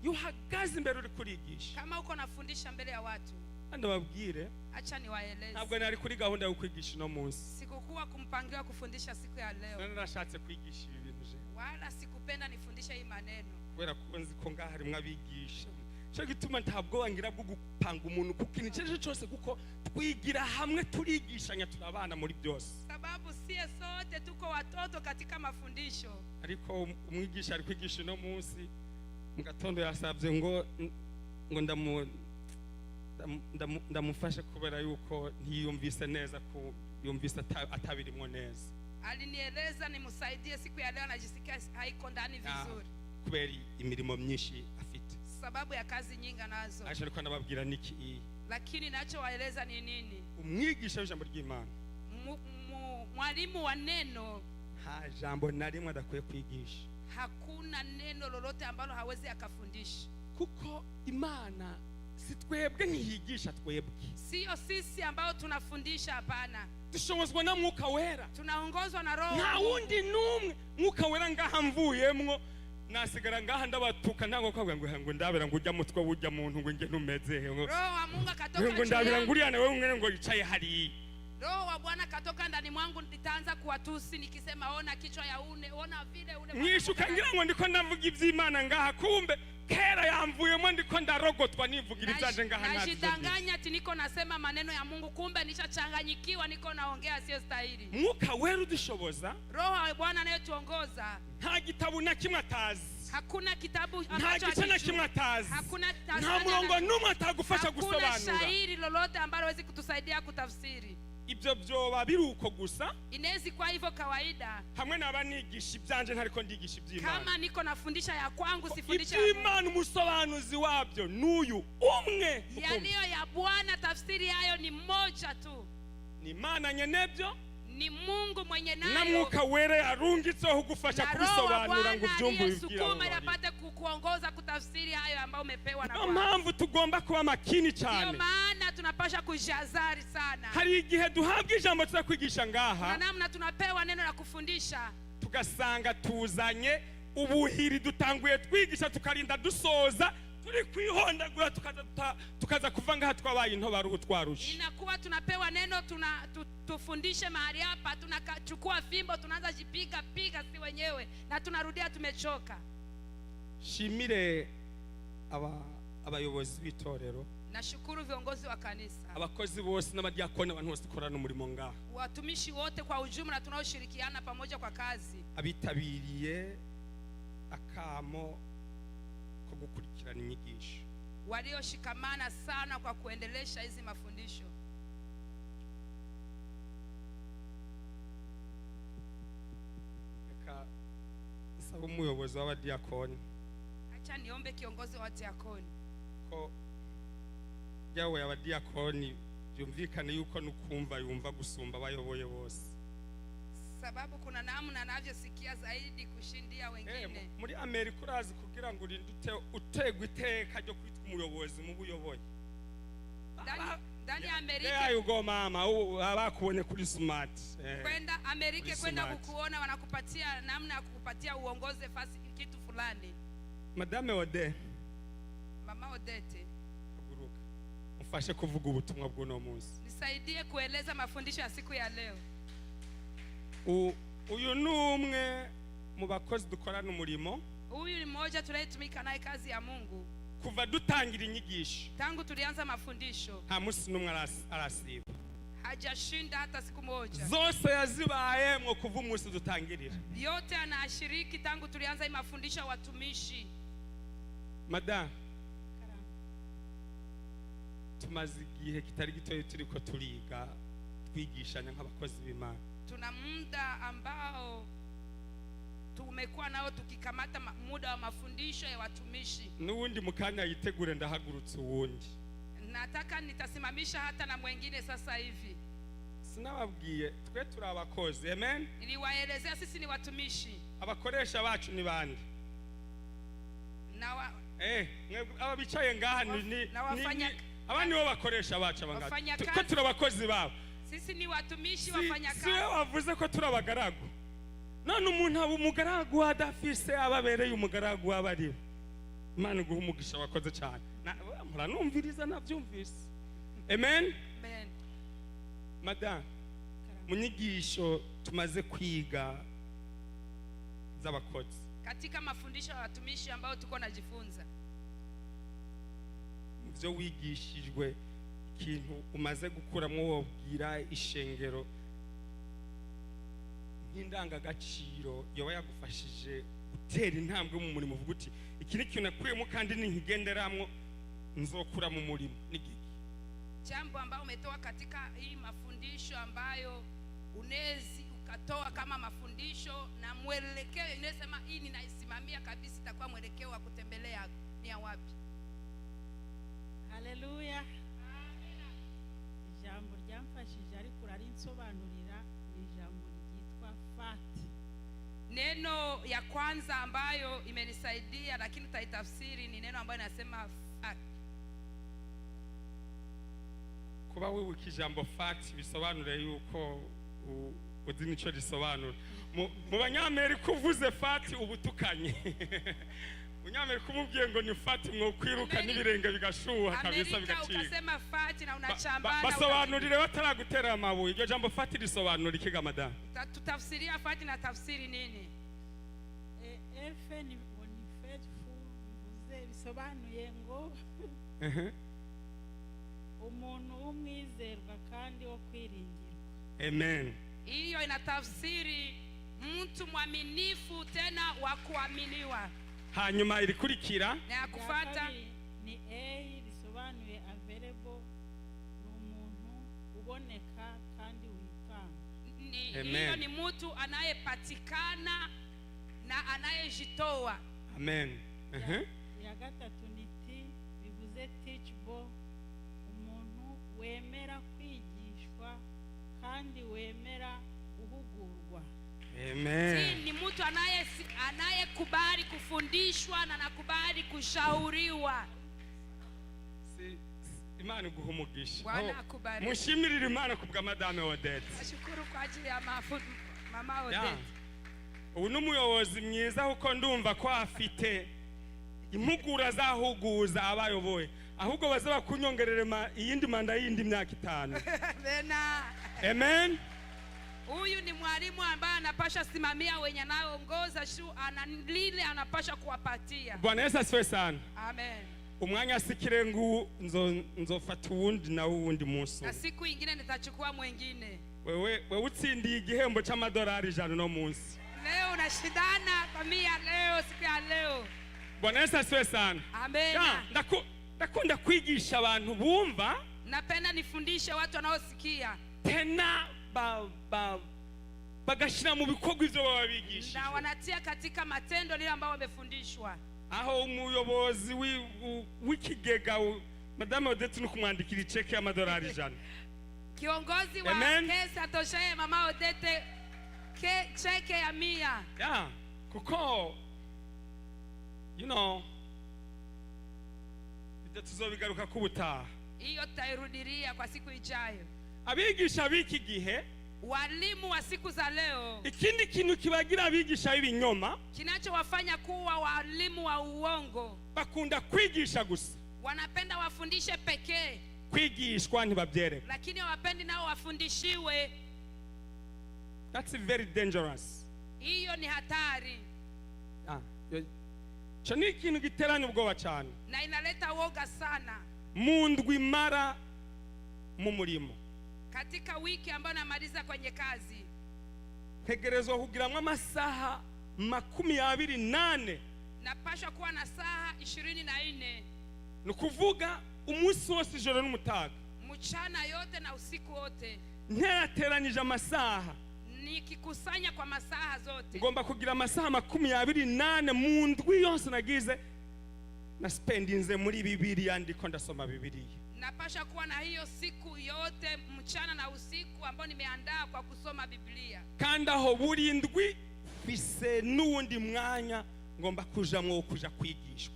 Iyo uhagaze imbere uri kurigisha, Kama uko nafundisha mbele ya watu, kandi babwire acha niwaeleze, ntabwo nari kuri gahunda yo kwigisha no munsi, sikukuwa kumpangiwa kufundisha siku ya leo, nari nashatse kwigisha ibi bintu je, wala sikupenda nifundishe hii maneno, kubera ko nzi ko ngaha harimwo abigisha. Cyo gituma ntabwo wangira bwo gupanga umuntu kuko ikintu cyeje cyose, kuko twigira hamwe, turigishanya, turabana muri byose. sababu sie sote tuko watoto katika mafundisho. Ariko umwigisha ari kwigisha no munsi, mu gatondo yasabye ngo ndamufashe kubera yuko ntiyumvise neza, ko yumvise atabirimwo neza. Alinieleza nimsaidie siku ya leo, anajisikia haiko ndani vizuri kubera imirimo myinshi afite, sababu ya kazi nyingi anazo. aje ariko nababwira niki, Lakini nachowaeleza ni nini? umwigisha w'ijambo ry'Imana, Mwalimu wa neno, nta jambo na rimwe adakwiye kwigisha, hakuna neno lolote ambalo hawezi akafundisha, kuko Imana si twebwe ntiyigisha twebwe, sio sisi ambao tunafundisha. Hapana, dushobozwa na Mwuka Wera. tunaongozwa na Roho. Nta wundi numwe. Mwuka Wera ngaha mvuyemwo nasigara ngaha ndabatuka, ntango kwabwira ngo ndabira ngo ujya mutwe wujya muntu ngo nge numeze Roho wa Mungu akatoka ngo ndabira ngo uriya nawe umwe ngo yicaye hari. Roho wa Bwana katoka ndani mwangu, nitaanza kuwatusi nikisema ona kichwa ya ona vile Mwishuka ngira ngo ndiko ndavuga ivy'Imana ngaha, kumbe kera yamvuyemo ndiko ndarogotwa nivugira ibyaje ngaha nazo. Najidanganya ati niko nasema maneno ya Mungu, kumbe nishachanganyikiwa, niko naongea sio stahili. Mwuka Wera udushoboza, Roho wa Bwana anayetuongoza, nta gitabu na kimwe atazi, hakuna kitabu nta ambacho gice na kimwe atazi, hakuna nta murongo n'umwe atagufasha gusobanura. Hakuna shairi lolote ambalo hawezi kutusaidia kutafsiri. Ibyo byoba biruko gusa, Inezi kwa hivyo kawaida, hamwe n'abanigisha ibyanje ntariko ndigisha iby'Imana. kama niko nafundisha ya kwangu sifundisha ya Mungu. Iby'Imana umusobanuzi wabyo n'uyu umwe, Yaliyo ya Bwana tafsiri yayo ni moja tu, ni Imana nyenebyo ni Mungu mwenye nayo, na Mwuka Wera yarungitseho kugufasha kubisobanura ngo ubyumve sukuma yapate kukuongoza kutafsiri hayo ambayo umepewa na Niyo Bwana. mpamvu tugomba kuba makini Ndio cyane. maana tunapasha kujihadhari sana. Hari igihe duhabwa ijambo tuza kwigisha Na ngaha, namna tunapewa neno la kufundisha, tugasanga tuzanye ubuhiri, dutanguye twigisha tukarinda dusoza turi kwihondagura, tukaza kuva ngaha twabaye intobaruhu twarusha. inakuwa tunapewa neno tufundishe mahali hapa, tunachukua fimbo tunaanza jipiga piga si wenyewe, na tunarudia tumechoka. Shimire abayobozi b'itorero, Nashukuru viongozi wa kanisa, abakozi bose n'abadiakoni, abantu bose dukorana umurimo ngaha, watumishi wote kwa ujumla tunaoshirikiana pamoja kwa kazi, abitabiriye akamo ko gukurikirana inyigisho, walioshikamana sana kwa kuendelesha hizi mafundisho. nsaba umuyobozi w'abadiyakoni acha niombe kiongozi wa diakoni ko yawe abadiyakoni byumvikane yuko nukumva yumva gusumba abayoboye bose, sababu kuna namna anavyosikia zaidi kushindia wengine. Muri Amerika urazi kugira ngo urinde utegwa iteka ryo kwitwa umuyobozi mu buyoboye. Ndani ya Amerika There you go mama, abakubonye kuri smart. Kwenda Amerika kwenda kukuona wanakupatia namna ya kukupatia uongoze fasi kitu fulani. Madame Ode. Mama Odete. Haguruka. Mfashe kuvuga ubutumwa bw'uno munsi. Nisaidie kueleza mafundisho ya siku ya leo. Uyu numwe mu bakozi dukorana umurimo. Huyu ni mmoja tunayetumika naye kazi ya Mungu. Kuva dutangira inyigisho. Tangu tulianza mafundisho. Nta munsi numwe arasiba. Hajashinda hata siku moja. Zose yazibayemwo kuva umunsi dutangirira. Yote anashiriki tangu tulianza mafundisho ya watumishi. Madam. Tumaze igihe kitari gitoye turiko turiga twigishanya nk'abakozi b'Imana. Tuna muda ambao tumekuwa nao tukikamata muda wa mafundisho ya watumishi. N'uwundi mukanya yitegure ndahagurutse uwundi. Nataka nitasimamisha hata na mwingine sasa hivi. Sinababwiye twe turi abakozi, amen. Niliwaelezea sisi ni watumishi. Abakoresha bacu ni bande? Aba bicaye ngaha ni abandi bo bakoresha bacu abangaka. Twe turi abakozi babo. Sisi ni watumishi wafanya kazi. Si wavuze ko turi abagaragu. None umuntu aba umugaragu adafise ababereye umugaragu wabari. Imana guha umugisha wakoze cyane. Muranumviriza navyumvise. Amen. Amen. Madam, munyigisho tumaze kwiga z'abakozi. Katika mafundisho ya watumishi ambao tuko najifunza. Muvyo wigishijwe ikintu umaze gukuramo wobwira ishengero nk'indangagaciro yoba yagufashije gutera intambwe mu murimo uvuga uti iki ni kintu nakuyemo kandi ninkigenderamwo nzokura mu murimo n'igiki. Jambo ambao umetoa katika hii mafundisho ambayo unezi ukatoa kama mafundisho na mwelekeo inasema hii ninaisimamia kabisa itakuwa mwelekeo wa kutembelea ni ya wapi? Haleluya. Amina. Ijambo ryamfashije ariko urarinsobanurira ni ijambo ryitwa fati. Neno ya kwanza ambayo imenisaidia lakini taitafsiri ni neno ambayo inasema fati. Kuba wewe kijambo fati bisobanura yuko uzi nico risobanura. Mu banyamerika uvuze fati ubutukanye. Munyamerika umubwiye ngo ni fati mwo kwiruka n'ibirenge bigashuha kabisa bigacika. Ukasema fati na unachambana. Basobanurire bataragutera amabuye. Iryo jambo fati risobanura iki gamada? Tutafsiria fati na tafsiri nini? Efe ni faithful bivuze bisobanuye ngo umuntu w'umwizerwa kandi wo kwiringirwa. Amen. Hiyo inatafsiri mtu mwaminifu tena wa kuaminiwa. Hanyuma irikurikira na kufuata ni risobanuye available n'umuntu uboneka kandi witanga. Hiyo ni mtu anayepatikana na anayejitoa. Amen. Ya gatatu ni bivuze teachable, umuntu wemera kwigishwa kandi wemera uhugurwa. Amen. Ni mtu anayekubali kufundishwa na anakubali kushauriwa. Imana guhumugisha. Bwana akubariki. Mushimirire Imana kubwa Madame Odette. Nashukuru kwa ajili ya Mama Odette. Ubu n'umuyobozi mwiza uko ndumva ko afite impugura zahuguza abayoboye. Ahubwo bazaba kunyongerera iyindi manda y'indi myaka 5. Amen. Huyu ni mwalimu ambaye anapasha simamia wenye anaongoza lile anapasha kuwapatia. Bwana Yesu asifiwe sana. Amen. Umwanya sikire ngu nzofata uwundi na uwundi munsi. Na siku nyingine nitachukua mwingine. Wewe utsindiye igihembo cy'amadolari 100 no munsi. Leo unashindana kwa leo siku ya leo. Bwana Yesu asifiwe sana. Amen. Ndakunda kwigisha abantu bumva. Napenda nifundishe watu wanaosikia. Tena bagashyira mu bikorwa ibyo baba bigishije. na wanatia katika matendo lile ambao wamefundishwa. Aho umuyobozi w'ikigega Madame Odette no kumwandikira icheke y'amadolari 100. Kiongozi wa Amen. kesi atoshaye mama Odette cheke ya 100. Yeah, kuko ibyo tuzobigaruka kubutaha. Hiyo tutairudilia kwa siku ijayo. Abigisha b'iki gihe, Walimu wa siku za leo, ikindi kintu kibagira abigisha b'ibinyoma, kinachowafanya kuwa walimu wa uongo, bakunda kwigisha gusa. wanapenda wafundishe pekee, Kwigishwa ntibabyereka. lakini hawapendi nao wafundishiwe. That's very dangerous. Hiyo ni hatari Cyo ni ikintu giteranya ubwoba cyane. na inaleta woga sana. Mu ndwi mara mu murimo, Katika wiki ambayo namaliza kwenye kazi, tegerezwa kugiramwo amasaha 28. napashwa kuwa na saa 24, Ni ukuvuga umunsi wose, ijoro n'umutaga. mchana yote na usiku wote, Nterateranyije amasaha, nikikusanya kwa masaha zote. ngomba kugira amasaha 28 mu ndwi yose nagize na spendinze muri Bibiliya, ndiko ndasoma Bibiliya. Napasha kuwa na hiyo siku yote, mchana na usiku, ambao nimeandaa kwa kusoma Biblia. Kandi aho buri ndwi fise n'uwundi mwanya ngomba kujamwo kuja kwigishwa.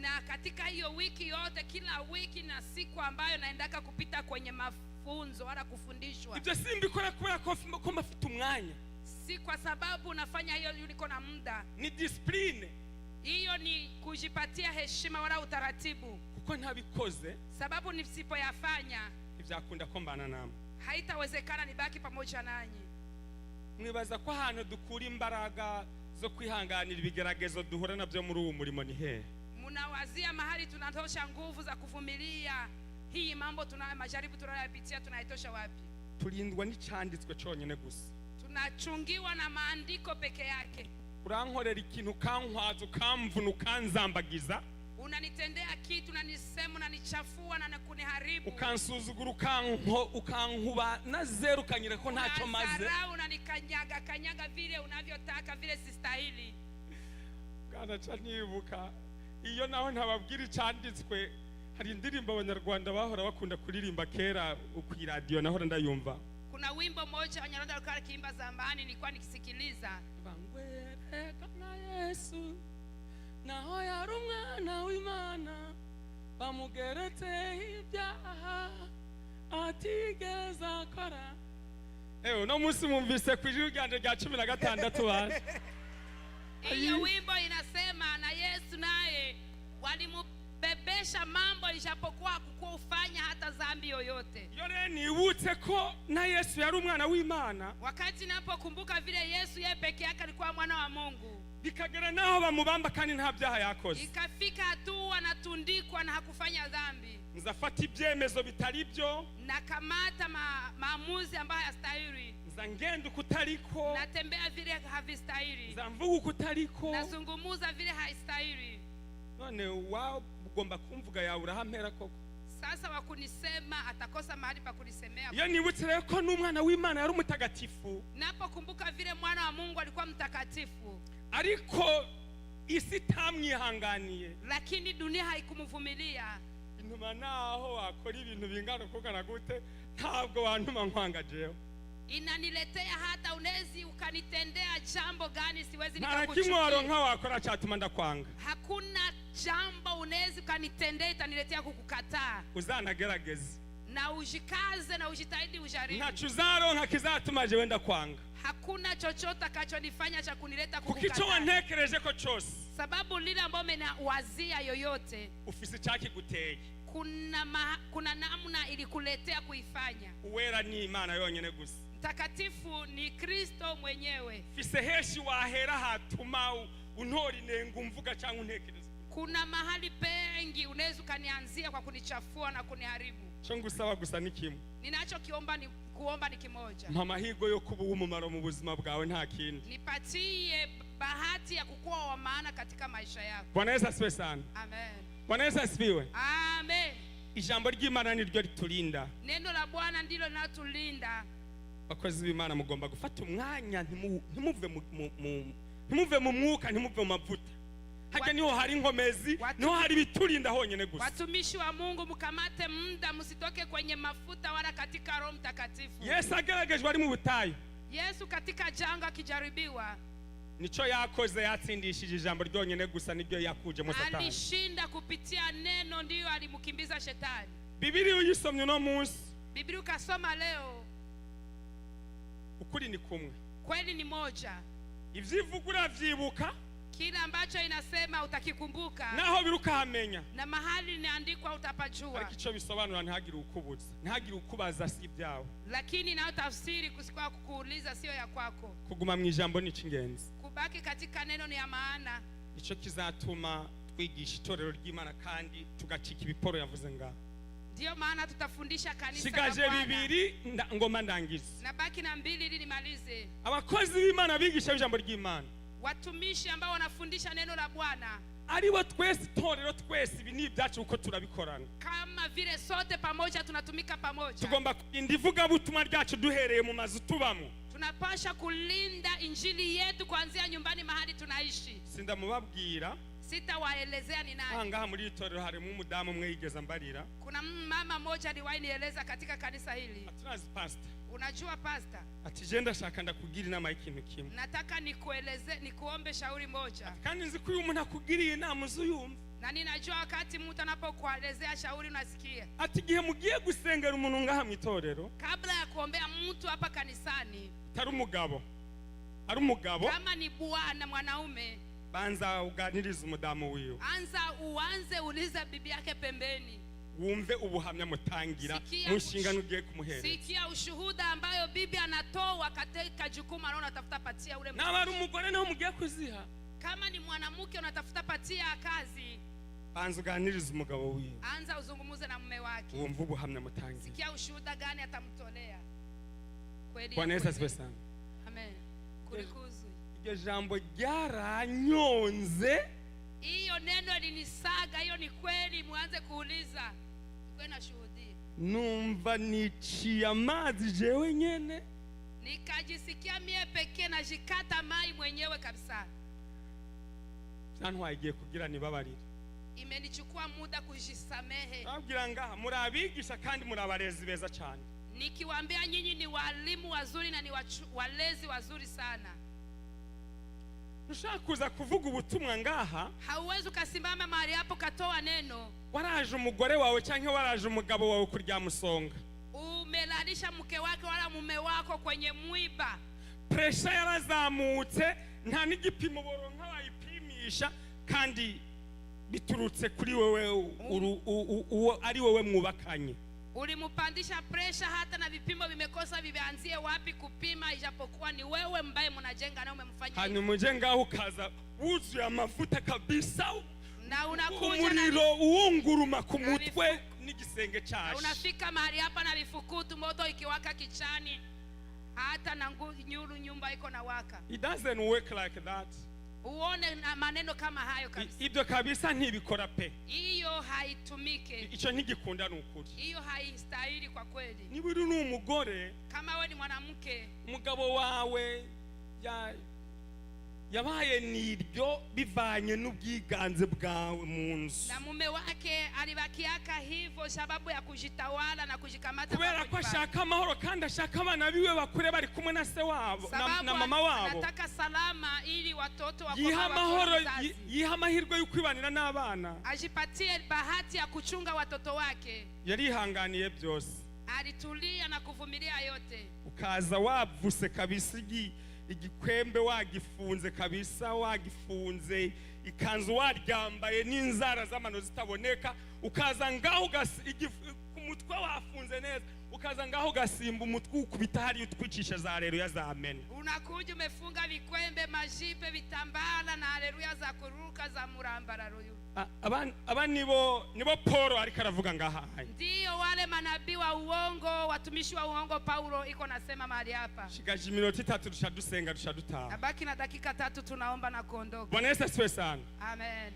Na katika hiyo wiki yote, kila wiki na siku ambayo naendaka kupita kwenye mafunzo wala kufundishwa. Ibyo simbikora kubera ko mafite umwanya. Si kwa sababu nafanya hiyo yuliko na muda. Ni discipline. Hiyo ni kujipatia heshima wala utaratibu. Kuko ntabikoze, Sababu nisipoyafanya, ibyakunda ko mbana namwe. haitawezekana nibaki pamoja nanyi. Mwibaza ko ahantu dukura imbaraga zo kwihanganira ibigeragezo duhura nabyo muri uwo murimo ni hehe? Munawazia mahali tunatosha nguvu za kuvumilia hii mambo majaribu tunayopitia, tunaitosha wapi? Turindwa n'icyanditswe cyonyine gusa. Tunachungiwa na maandiko peke yake. Urankorera ikintu kankwaza, ukamvuna, ukanzambagiza, Unanitendea kitu na nisema na nichafua na kuniharibu, ukansuzugura, ukankuba na zero, ukanyira ko ntacyo maze, unadharau na kanyaga vile unavyotaka, vile sistahili. Bwanaca nibuka iyo naho ntababwira icyanditswe, hari indirimbo abanyarwanda bahora bakunda kuririmba kera ku radio, nahora ndayumva. Kuna wimbo mmoja Wanyarwanda walikuwa wakiimba zamani, nilikuwa nikisikiliza. Bangwereka na Yesu naho yari umwana w'Imana, bamugeretse ibyaha atigeze akora. No munsi mumvise ku ijwi ryanje rya 16 bana. Hiyo wimbo inasema na Yesu naye walimubebesha mambo ijapokuwa hakufanya hata dhambi yoyote. Yore nibutse ko na Yesu yari umwana w'Imana. Wakati napokumbuka vile Yesu yeye peke yake alikuwa mwana wa Mungu, bikagera naho bamubamba kandi nta byaha yakoze, ikafika hatua anatundikwa na hakufanya dhambi, nzafata ibyemezo bitari byo, na kamata maamuzi ambayo hayastahili, nzangenda ukutariko, natembea vile havistahili, nzamvuga ukutariko, nazungumuza vile haistahili. None ugomba kumvuga yawe urahampera koko? Sasa wakunisema atakosa mahali pa kunisemea. Iyo nibutse rero ko n'umwana w'Imana yari umutagatifu, napokumbuka vile mwana wa Mungu alikuwa mtakatifu, ariko isi tamwihanganiye, lakini dunia haikumvumilia. intuma naho wakora ibintu bingana kuko na gute, ntabwo wantuma nkwanga jewe. Inaniletea hata unezi ukanitendea jambo gani siwezi nta nikakuchukia. kimwaro nka wakora cyatuma ndakwanga. Hakuna jambo unezi ukanitendea itaniletea kukukataa. Uzanagerageze Na ujikaze na ujitahidi ujaribu. ntacu uzaronka kizatuma jewe ndakwanga. Hakuna chochote kachonifanya cha kunileta kuko kukukataa. icyo wantekereje ko cyose, Sababu lile ambalo umewazia yoyote, ufise icyakiguteye. kuna namna ilikuletea kuifanya. Uwera ni Imana yonyine gusa. Mtakatifu ni Kristo mwenyewe. Fise heshi wahera hatuma untora inenga umvuga cyangwa untekereza. Kuna mahali pengi unaweza kanianzia kwa kunichafua na kuniharibu. Cyo ngusaba gusa ni kimwe. Ninachokiomba ni kuomba ni kimoja. Mpamahigo yo kuba umumaro mu buzima bwawe nta kindi. Nipatie bahati ya kukua wa maana katika maisha yako. Bwana Yesu asifiwe sana. Amen. Bwana Yesu asifiwe. Amen. Ijambo ry'Imana niryo ritulinda. Neno la Bwana ndilo linalotulinda. bakozi b'Imana mugomba gufata umwanya ntimuve mu mwuka, ntimuve mu mavuta. Hajya niho hari inkomezi, niho hari biturinda honyine gusa. Watumishi wa Mungu mkamate muda, msitoke kwenye mafuta wala katika Roho Mtakatifu. Yesu ageragejwe ari mu butayu. Yesu katika janga akijaribiwa, nico yakoze, yatsindishije ijambo ryonyine gusa nibyo yakuje mu Satani. Alishinda kupitia neno, ndiyo alimkimbiza shetani. Biblia uyisomye no munsi, Biblia ukasoma leo, ukuri ni kumwe, kweli ni moja. ivyivugura vyibuka, Kile ambacho inasema utakikumbuka, naho biruka hamenya, na mahali inaandikwa utapajua. ariko ico bisobanura ntihagire ukubuza, ntihagire ukubaza si ibyawe. Lakini nayo tafsiri kusikwa kukuuliza sio ya kwako. Kuguma mu ijambo ni cy'ingenzi, Kubaki katika neno ni ya maana. ico kizatuma twigisha itorero ry'Imana kandi tugacika ibiporo yavuze ngaho. Ndio maana tutafundisha kanisa la Sigaje Bwana. bibiri ngoma ndangiza. Nabaki na 2 ili nimalize. Abakozi b'Imana bigisha ijambo ry'Imana, Watumishi ambao wanafundisha neno la Bwana, aribo twese itorero twese, ibi ni ibyacu uko turabikorana. kama vile sote pamoja tunatumika pamoja. Tugomba kurinda ivugabutumwa ryacu duhereye mu mazu tubamo. Tunapasha kulinda injili yetu kuanzia nyumbani mahali tunaishi. Sindamubabwira, Sitawaelezea ni nani. ngaha muri itorero harimo umudamu umwe yigeze mbarira. Kuna mama mmoja aliwahi nieleza katika kanisa hili. Aturazi pastor, Unajua pastor, ati je ndashaka ndakugira inama y'ikintu kimwe, nataka nikuombe shauri moja. kandi nzi ko uyu muntu akugiriye inama uzuyumva. Na ninajua wakati mtu anapokuelezea shauri unasikia. Ati igihe mugiye gusengera umuntu ngaha mu itorero, Kabla ya kuombea mtu hapa kanisani, tari umugabo, ari umugabo, kama ni bwana mwanaume, banza uganiriza umudamu wiwe, uanze uliza bibi yake pembeni. wumve ubuhamya mutangira Sikia mu nshingano ugiye kumuhereza. Sikia ushuhuda ambayo bibi anatoa katika jukumu anaona atafuta patia ule mtu. Naba ari umugore naho mugiye kuziha, Kama ni mwanamke unatafuta patia kazi, banza uganiriza umugabo wiwe, anza uzungumuze na mume wake. wumve ubuhamya mutangira. Sikia ushuhuda gani atamtolea. Kweli. Bwana Yesu asifiwe sana. Amen. Kulikuzwe. Iryo jambo ryaranyonze, Hiyo neno linisaga, hiyo ni kweli, muanze kuuliza. Tukwe na shuhudia. numva niciye amazi jewe nyene, Nikajisikia mie pekee najikata mai mwenyewe kabisa. byantwaye igihe kugira nibabarire. Imenichukua muda kujisamehe. Babwira ngaha muri abigisha kandi muri abarezi beza cyane. Nikiwaambia nyinyi ni walimu wazuri na ni walezi wazuri sana. Ushaka kuza kuvuga ubutumwa ngaha, Hauwezi ukasimama mahali hapo katoa neno. waraje umugore wawe cyangwa waraje umugabo wawe kurya musonga, Umelalisha mke wake wala mume wako kwenye mwiba. pressure yarazamutse, nta n'igipimo boronka bayipimisha, kandi biturutse kuri wewe uwo ari wewe mwubakanye. Ulimupandisha presha hata na vipimo vimekosa vianzie wapi kupima, ijapokuwa ni wewe mbaye mnajenga na umemfanya. Hanyuma uje ngaho ukaza wuzuye amavuta kabisa, Na unakuja umuriro uwunguruma ku mutwe n'igisenge na cyaje. unafika mahali hapa na vifukutu, moto ikiwaka kichani, hata na nyuru nyumba iko na waka. It doesn't work like that. Uone na maneno kama hayo kabisa. Ibyo kabisa ntibikora pe. Hiyo haitumike. Icyo ntigikunda n'ukuri. Hiyo haistahili kwa kweli. Niba uri n'umugore, Kama wewe ni mwanamke, umugabo wawe yabaye niryo bivanye n'ubwiganze bwawe mu nzu, na mume wake alibakiaka hivyo sababu ya kujitawala na kujikamata kubera ko ashaka amahoro kandi ashaka abana biwe bakure bari kumwe na se wabo na mama wabo. Anataka salama ili watoto wako yiha amahoro, yiha amahirwe yo kwibanira n'abana, ajipatie bahati ya kuchunga watoto wake. yarihanganiye byose, Alitulia na kuvumilia yote. ukaza wavuse kabisa igikwembe wagifunze kabisa, wagifunze ikanzu waryambaye n'inzara z'amano zitaboneka, ukaza ngaho ku mutwe wafunze neza, ukaza ngaho gasimba umutwe ukubita hari utwicisha za haleluya za amen. Unakuja umefunga vikwembe, majipe, vitambala na haleluya za kuruka za murambararo. Aba nibo Paulo ariko aravuga ngaha. Ndio wale manabii wa uongo, watumishi wa uongo Paulo iko nasema mahali hapa. Shigaje iminota 3 dushadusenga dushadutaha. Nabaki na dakika 3 tunaomba na kuondoka. Bwana Yesu asifiwe sana. Amen.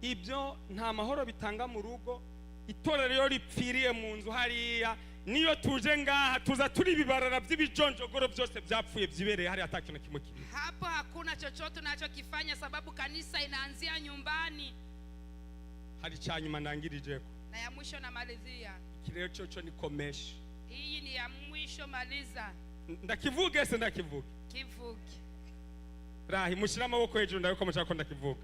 Ibyo nta mahoro bitanga mu rugo. Itorero ryo ripfiriye mu nzu hariya, niyo tuje ngaha tuza turi ibibarara by'ibijonjogoro byose byapfuye byibereye hari atakintu kimwe kiri. Hapo hakuna chochote unachokifanya sababu kanisa inaanzia nyumbani. Hari cyanyuma ndangirijeko. Na ya mwisho namalizia. Kireo cyoco ni komeshi. Hii ni ya mwisho maliza. Ndakivuge se ndakivuge. Kivuge. Rahi mushira amaboko hejuru ndabiko mushaka ndakivuga.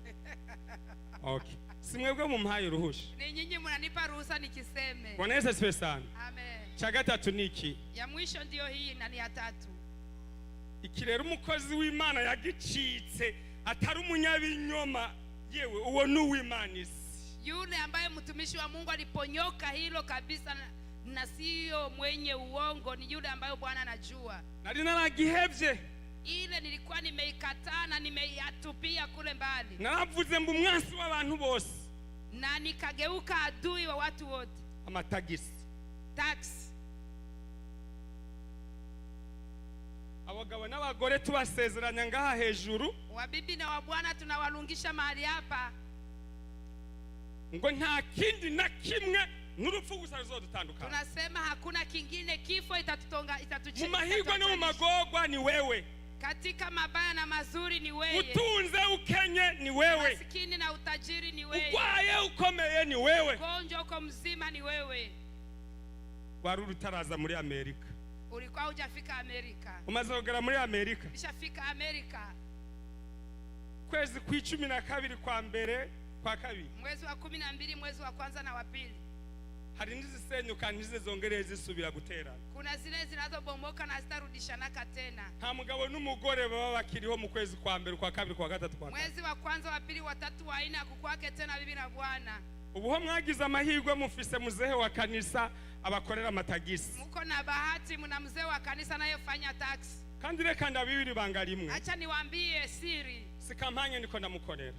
Okay. Simwebwe mumpaye uruhusha. Ni nyinyi mnanipa ruhusa nikiseme. Bwana Yesu asifiwe sana. Amen. Cha gatatu niki? Ya mwisho ndio hii na ni ya tatu. Iki rero umukozi w'Imana yagicitse atari umunyabinyoma yewe uwo n'uw'Imana isi. Yule ambaye mtumishi wa Mungu aliponyoka hilo kabisa na sio mwenye uongo ni yule ambaye Bwana anajua. Nari naragihevye. Ile nilikuwa nimeikataa na nimeiatupia kule mbali. Naravuze mbu mwasi w'abantu bose. Na nikageuka adui wa watu wote. Amatagisi. Tax. Abagabo n'abagore tubasezeranya ngaha hejuru. Wabibi na wabwana tunawalungisha mahali hapa. Ngo nta kindi na kimwe n'urupfu gusa ruzodutandukana. Tunasema hakuna kingine, kifo itatucheka. Mu mahirwe no mu magorwa ni wewe. Katika mabaya na mazuri ni wewe. Utunze ukenye ni wewe. Maskini na utajiri ni wewe. Ugwaye ukomeye ni wewe. Ugonjwa uko mzima ni wewe. Wari utaraza muri Amerika. Ulikuwa hujafika Amerika. Umaze kugera muri Amerika. Bishafika Amerika. Kwezi kwa 12 kwa mbere kwa kabiri. Mwezi wa 12, mwezi wa kwanza na wa pili. Hari nizisenyuka ntizizongereye zisubira gutera. Kuna zile zinazobomoka na zitarudishanaka tena. Nta mugabo n'umugore baba bakiriho mu kwezi kwa mbere kwa kabiri kwa gatatu kwa mwezi wa kwanza wa pili wa tatu wa nne kukwake tena bibi na bwana. Ubuho mwagize amahirwe mufise muzehe wa kanisa abakorera amatagisi. Muko na bahati mna mzee wa kanisa anayefanya tax. Kandi reka ndabibiri banga rimwe. Acha niwaambie siri. Sikampanye niko ndamukorera.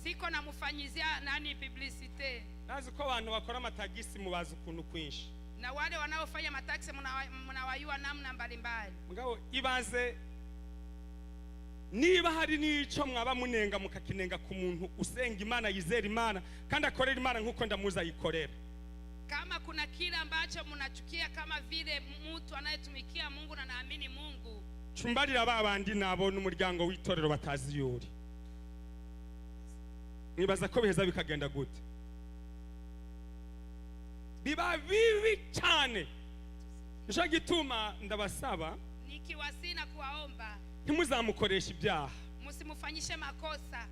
Siko namufanyizia nani publicity. Nazi ko abantu bakora amatagisi mubaza ukuntu kwinshi. Na wale wanaofanya mataxi mnawayua namna mbalimbali. Mugabo ibaze niba hari nico mwaba munenga mukakinenga ku muntu usenga Imana yizera Imana kandi akorera Imana nkuko ndamuza yikorera. Kama kuna kile ambacho mnachukia kama vile mtu anayetumikia Mungu na naamini Mungu. Chumbarira babandi nabo n'umuryango w'itorero batazi yuri. Nibaza ko biheza bikagenda gute? Biba bibi cyane. Nisho gituma ndabasaba nikiwasina kuwaomba ntimuzamukoresha ibyaha. Musimufanyishe makosa.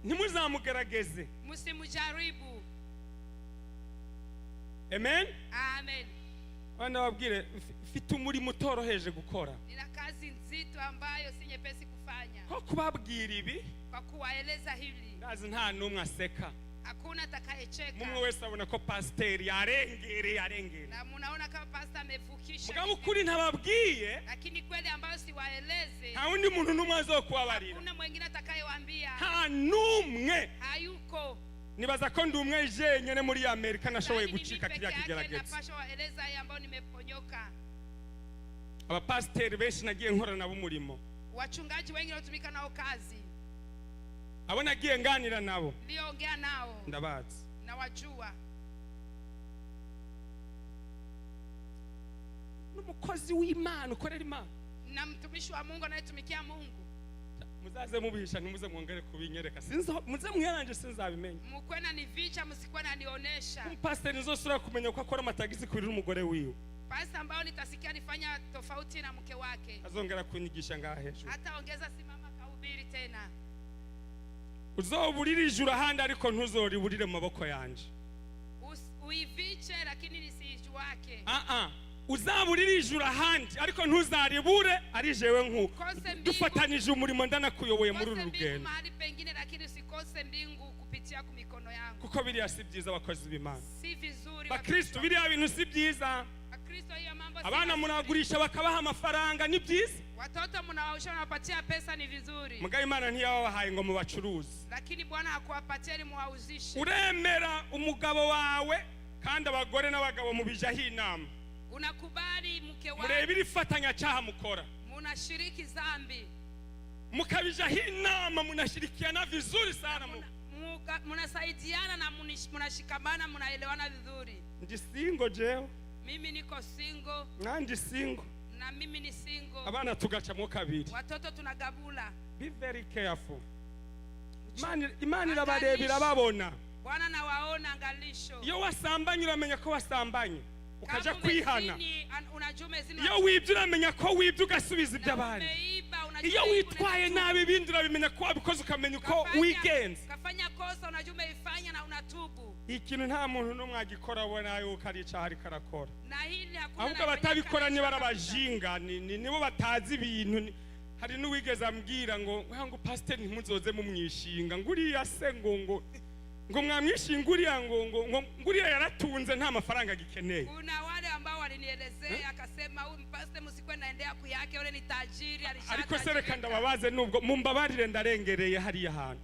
Ntimuzamugerageze. Musimujaribu. Amen. Amen. Wana wabwire mfite umurimo utoroheje gukora. Nina kazi nzito ambayo si nyepesi kufanya. Ko kubabwira ibi kwa kuwaeleza hili. Ndazi nta numwe aseka. Hakuna atakayecheka. Mumwe wese abona ko pastor yarengere. Na munaona kama pastor amevukisha. Mugabo kuri ntababwiye. Lakini kweli ambayo siwaeleze. Nta undi muntu numwe azokubabarira. Hakuna mwingine atakayewaambia. Nta numwe. Hayuko. Nibaza ko ndi umwe jenyene muri Amerika nashoboye gucika kiriya kigerageza. Napasha waeleza haya ambayo nimeponyoka. Aba pastor benshi nagiye nkora nabo umurimo. Wachungaji wengi wanatumika nao kazi. Abo nagiye nganira nabo. Niliongea nao. Ndabazi. Na wajua. N'umukozi w'Imana ukorera Imana. Na mtumishi wa Mungu anayetumikia Mungu. Muzaze mubihisha ntimuze mwongere kubinyereka. Muze mwiranje sinzabimenya. Mukwena ni vicha msikwena nionyesha. Pastor nizosura kumenya ko akora amatagisi kuri umugore wiwe. Pastor ambao nitasikia nifanya tofauti na mke wake. Azongera kunyigisha ngaha hejuru. Hata ongeza simama kahubiri tena. Uzoburira ijuru ahandi ariko ntuzoriburire mu maboko yanje. Uiviche lakini nisijuake. Uzaburira ijuru ahandi ariko ntuzaribure ari jewe nkuko. Dufatanije umurimo ndanakuyoboye muri uru rugendo. Mahali pengine lakini usikose mbingu kupitia ku mikono yangu. Kuko biriya si byiza abakozi b'Imana. Si vizuri. Bakristo biriya bintu si byiza. Bakristo hiyo mambo si. Abana munagurisha bakabaha amafaranga ni byiza. Watoto mnawausha unawapatia pesa ni vizuri. Mugaye Imana ntiyabahaye ngo mubacuruze. Lakini Bwana hakuwapatia ili muwauzishe. Uremera umugabo wawe kandi abagore n'abagabo mubijaho inama. Unakubali mke wako. Murebira ifatanya cyaha mukora. Munashiriki dhambi. Mukabijaho inama munashirikiana vizuri sana mnasaidiana na mnashikamana, mnaelewana vizuri. ndi single jewe Mimi niko single nandi single na mimi ni single. abana tugacamo kabiri. Watoto tunagabula. Be very careful. Imana irabarebera babona. Bwana nawaona, angalisho. Iyo wasambanye uramenya ko wasambanye ukaja Kama kwihana. umezini, unajua umezini. Iyo wibye uramenya ko wibye ugasubiza iby'abandi. Umeiba, unajua Iyo umeiba, witwaye unatubu. nabi ibindi urabimenya ko wabikoze ukamenya uko wigenza. Kafanya kosa, unajua umeifanya na unatubu. Ikintu nta muntu n'umwe agikora abona yuko ari icyaha ariko arakora. Na hili hakuna Ahubwo abatabikora ni barabajinga nibo batazi ibintu. Hari n'uwigeze ambwira ngo pastor ntimuzoze mu mwishinga nguriya se ngo mwamwishinga uriya ngo nguriya yaratunze nta mafaranga gikeneye. Kuna wale ambao walinielezea akasema huyu pastor msikwe naendea kuyake, yule ni tajiri alishaka. Ariko sereka ndababaze nubwo mumbabarire ndarengereye hari ahantu.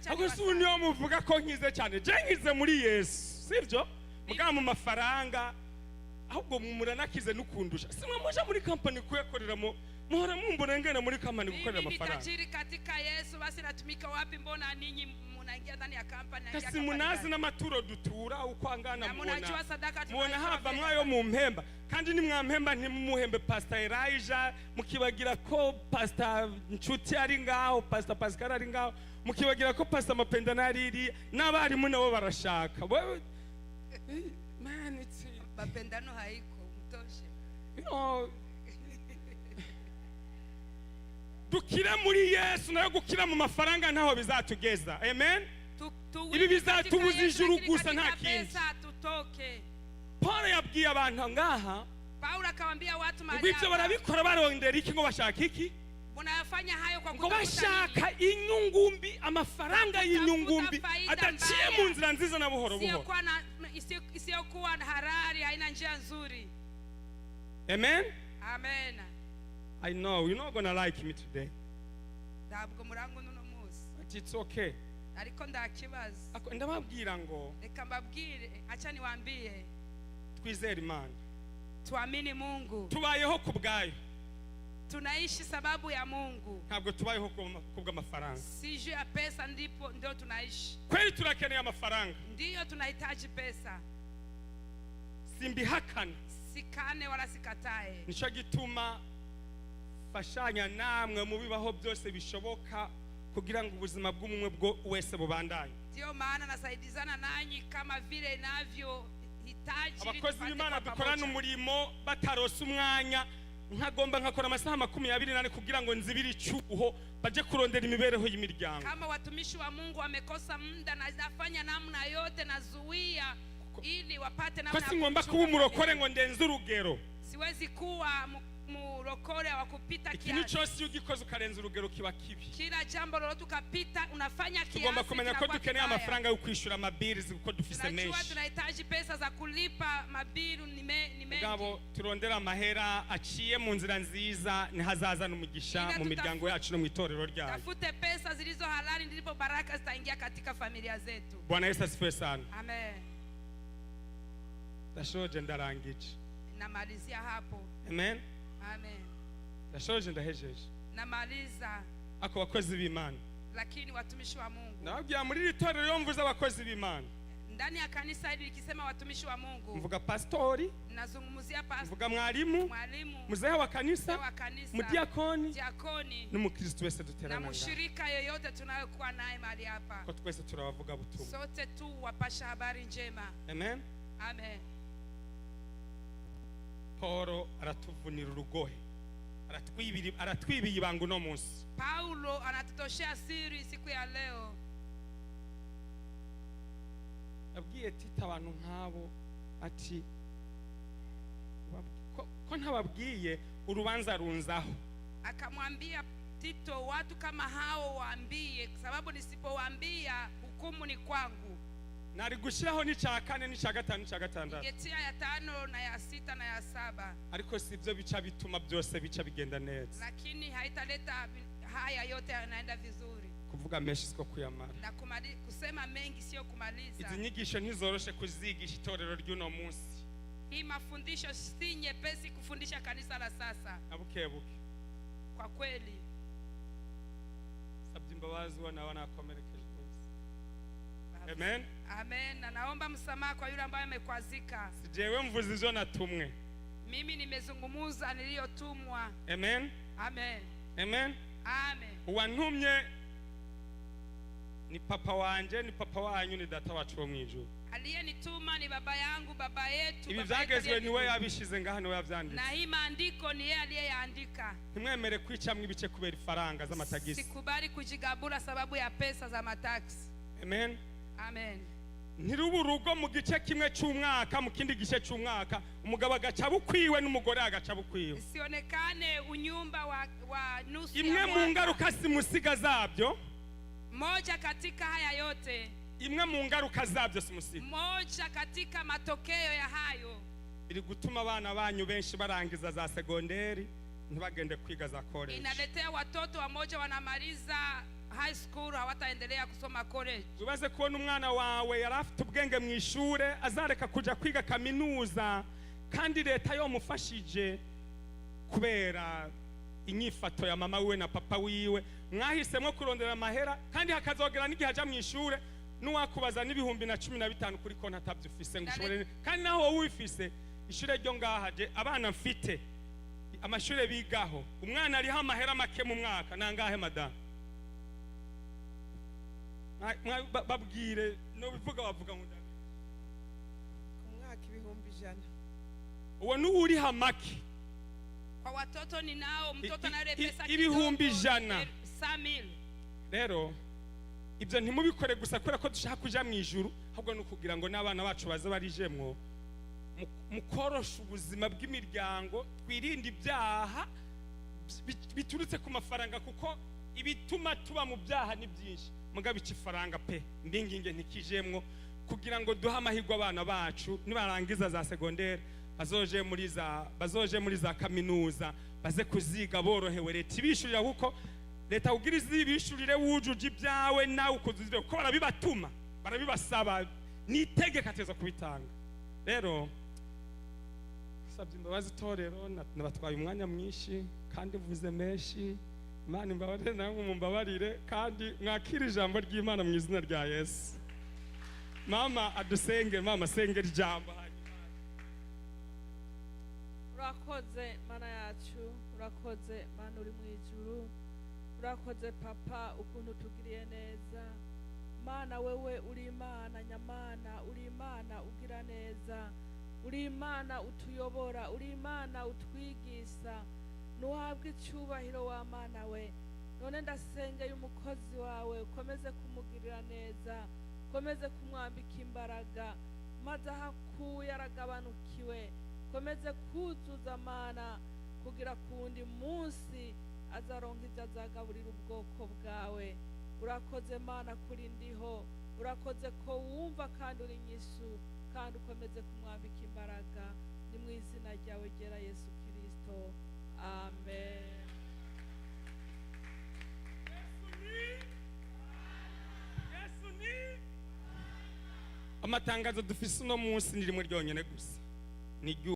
Ahubwo si niyo muvuga ko nkize cyane. Je nkize muri Yesu, sivyo? Muga mu mafaranga ahubwo muranakize n'ukundusha. Simwe muje muri company kuyakoreramo muhora mumbona ngena muri company gukorera amafaranga. Mimi tajiri katika Yesu, basi natumika wapi? Mbona ninyi munaingia ndani ya company? Kasi munazi n'amaturo dutura uko angana na munajua sadaka mubona hava mwayo mu mpemba kandi ni mwampemba ntimumuhembe Pastor Elijah mukibagira ko Pastor Nshuti ari ngaho, Pastor Pascal ari ngaho, mukibagira ko Pastor Mapenda nariri n'abarimu nabo barashaka. Man, it's mapendano haiko mtoshe. Dukire muri Yesu nayo gukira mu mafaranga ntaho bizatugeza. Amen. Ibi bizatubuza ijuru gusa nta kindi. Paul yabwiye abantu ngaha, Paulo akawaambia watu mahali ibyo barabikora barondera iki ngo bashaka iki? Munafanya hayo kwa ngo bashaka inyungumbi, amafaranga y'inyungumbi adaciye mu nzira nziza na buhoro buhoro. Isiyokuwa harari, haina njia nzuri. Amen. Amen. I know you're not going to like me today. Dabwo murango nuno musi. But it's okay. Ariko ndakibaza. Ndababwira ngo reka mbabwire, acha niwaambie twizere Imana. Tuamini Mungu. Tubayeho kubgayo. Tunaishi sababu ya Mungu. Ntabwo tubayeho kubw'amafaranga. Si juu ya pesa ndio tunaishi. Kweli turakeneye amafaranga. Ndio tunahitaji pesa. Simbihakana. Sikane wala sikatae. Nico gituma fashanya namwe mu bibaho byose bishoboka kugira ngo ubuzima bw'umwe bwo wese bubandanye. Ndio maana nasaidizana nanyi kama vile inavyo hitaji. Abakozi b'Imana dukorana umurimo batarose umwanya nkagomba nkakora amasaha 28 kugira ngo nzibiri icyuho baje kurondera imibereho y'imiryango. Kama watumishi wa Mungu wamekosa muda na nafanya namna yote nazuia ili wapate namna. Kwa ngomba kuba umurokore ngo ndenze urugero. Siwezi kuwa murokore wa kupita kiasi. Ikintu cyose ugikoze ukarenza urugero kiba kibi. Kila jambo lolote ukapita unafanya kiasi. Tugomba kumenya ko dukeneye amafaranga yo kwishura amabirizi kuko dufise menshi. Tunajua tunahitaji pesa za kulipa mabiru ni mengi. Ngabo turondera amahera aciye mu nzira nziza ni hazaza n'umugisha mu miryango yacu no mu itorero ryacu. Tafute pesa zilizo halali ndipo baraka zitaingia katika familia zetu. Bwana Yesu asifiwe sana. Amen. Dashoje ndarangije. Namalizia hapo. Amen. Amen. Dashoje ndahejeje. Namaliza. Ako bakozi b'Imana. Lakini watumishi wa Mungu. Nababwira muri itorero yo mvuza abakozi b'Imana. Ndani ya kanisa hili likisema watumishi wa Mungu. Mvuga pastori. Nazungumzia pastor. Mvuga mwalimu. Mzee wa kanisa. Mudiakoni. N'umukristo wese duterana. Na mshirika yoyote tunayokuwa naye mahali hapa. Ko twese turabavuga butumwa. Sote tu wapasha habari njema. Amen. Amen. Paulo aratuvunira urugohe. Aratwibiye ibanga no munsi. Paulo anatutoshea siri siku ya leo. Abwiye Tito abantu nkabo ati ko ntababwiye urubanza runzaho. Akamwambia Tito, watu kama hao waambie, sababu nisipowaambia hukumu ni kwangu. Nari gushiraho ni cha 4 ni cha 5 ni cha 6. Ngetia ya 5 na ya 6 na ya 7. Ariko sivyo bica bituma byose bica bigenda neza. Lakini haitaleta haya yote yanaenda vizuri. Kuvuga menshi siko kuyamara. Na kusema mengi sio kumaliza. Izi nyigisho ntizoroshe kuzigisha itorero ry'uno munsi. Hii mafundisho si nyepesi kufundisha kanisa la sasa. Abukebuke. Kwa kweli. Sabye imbabazi wana komerekeje. Amen. Amen. Na naomba msamaha kwa yule ambaye amekwazika. Sijewe mvuze izo natumwe. Mimi nimezungumuza niliyotumwa. Amen. Amen. Amen. Amen. Uwantumye ni papa wanje, ni papa wanyu, ni data wacu wo mwijuru. Aliyenituma ni baba yangu, baba yetu. Ibi vyagezwe niwe yabishize ngaha, niwe yavyanditse. Na hii maandiko ni yeye aliyeyaandika. Ntimwemere kwicamwe ibice kubera ifaranga z'amatagisi. Sikubali kujigabura sababu ya pesa za mataksi. Amen. Amen. Ntirubu urugo mu gice kimwe cy'umwaka, mu kindi gice cy'umwaka umugabo agaca bukwiwe n'umugore agaca bukwiwe. Sionekane unyumba wa nusu ya imwe mu ngaruka simusiga zabyo, moja katika haya yote, imwe mu ngaruka zabyo simusiga, moja katika matokeo ya hayo biri gutuma abana banyu benshi barangiza za segonderi ntibagende kwiga za college. Inaletea watoto wamoja wanamaliza high school hawataendelea kusoma college. Wibaze kubona umwana wawe yari afite ubwenge mu ishure azareka kuja kwiga kaminuza kandi leta yomufashije kubera inyifato ya mama wiwe na papa wiwe. Mwahisemwo kurondera amahera kandi hakazogera n'igihe aja mu ishure n'uwakubaza n'ibihumbi na 15 kuri konti atavyufise ngo ushobore, kandi naho wowe wifise ishure ryo ngahaje abana mfite amashure bigaho umwana ariho amahera make mu mwaka nangahe madame? Babwire no bivuga bavuga ngo ndabe ku mwaka 1,100. uwo n'uri hamaki Kwa watoto ninao mtoto anale pesa ibihumbi 100. 100,000. Rero ibyo ntimubikore gusa kubera ko dushaka kuja mu ijuru, ahubwo no kugira ngo n'abana bacu baze barijemwo mukorosha ubuzima bw'imiryango, twirinde ibyaha biturutse ku mafaranga, kuko ibituma tuba mu byaha ni byinshi. Mugabe ikifaranga pe mbinginge ntikijemwo, kugira ngo duha amahirwe abana bacu nibarangiza za segonderi bazoje muri za kaminuza, baze kuziga borohewe. Leta ibishurira, kuko leta kugira izibishurire wujuje ibyawe nawe ukuzuzwe, kuko barabibatuma barabibasaba, nitegeka ateza kubitanga. Rero sabye imbabazi itorero, nabatwaye umwanya mwinshi kandi mvuze menshi. Imana imbabarire namwe mumbabarire, kandi mwakira ijambo ry'Imana mu izina rya Yesu. Mama adusenge, mama sengera ijambo. Urakoze mana yacu, urakoze mana uri mu ijuru, urakoze papa ukuntu tugiriye neza. Mana wewe uri Imana nyamana, uri Imana ugira neza, uri Imana utuyobora, uri Imana utwigisha. Nuhabwe icyubahiro wa Mana we. None ndasengeye umukozi wawe, ukomeze kumugirira neza, ukomeze kumwambika imbaraga, maze ahakuye aragabanukiwe, ukomeze kuzuza Mana, kugira kundi munsi azaronka ibyo azagaburira ubwoko bwawe. Urakoze Mana kuri ndiho, urakoze ko wumva kandi uri nyishu, kandi ukomeze kumwambika imbaraga. Ni mu izina ryawe ryera Yesu Kristo. Amen. Yesu ni amatangazo dufise uno munsi ni rimwe ryonyene gusa, ni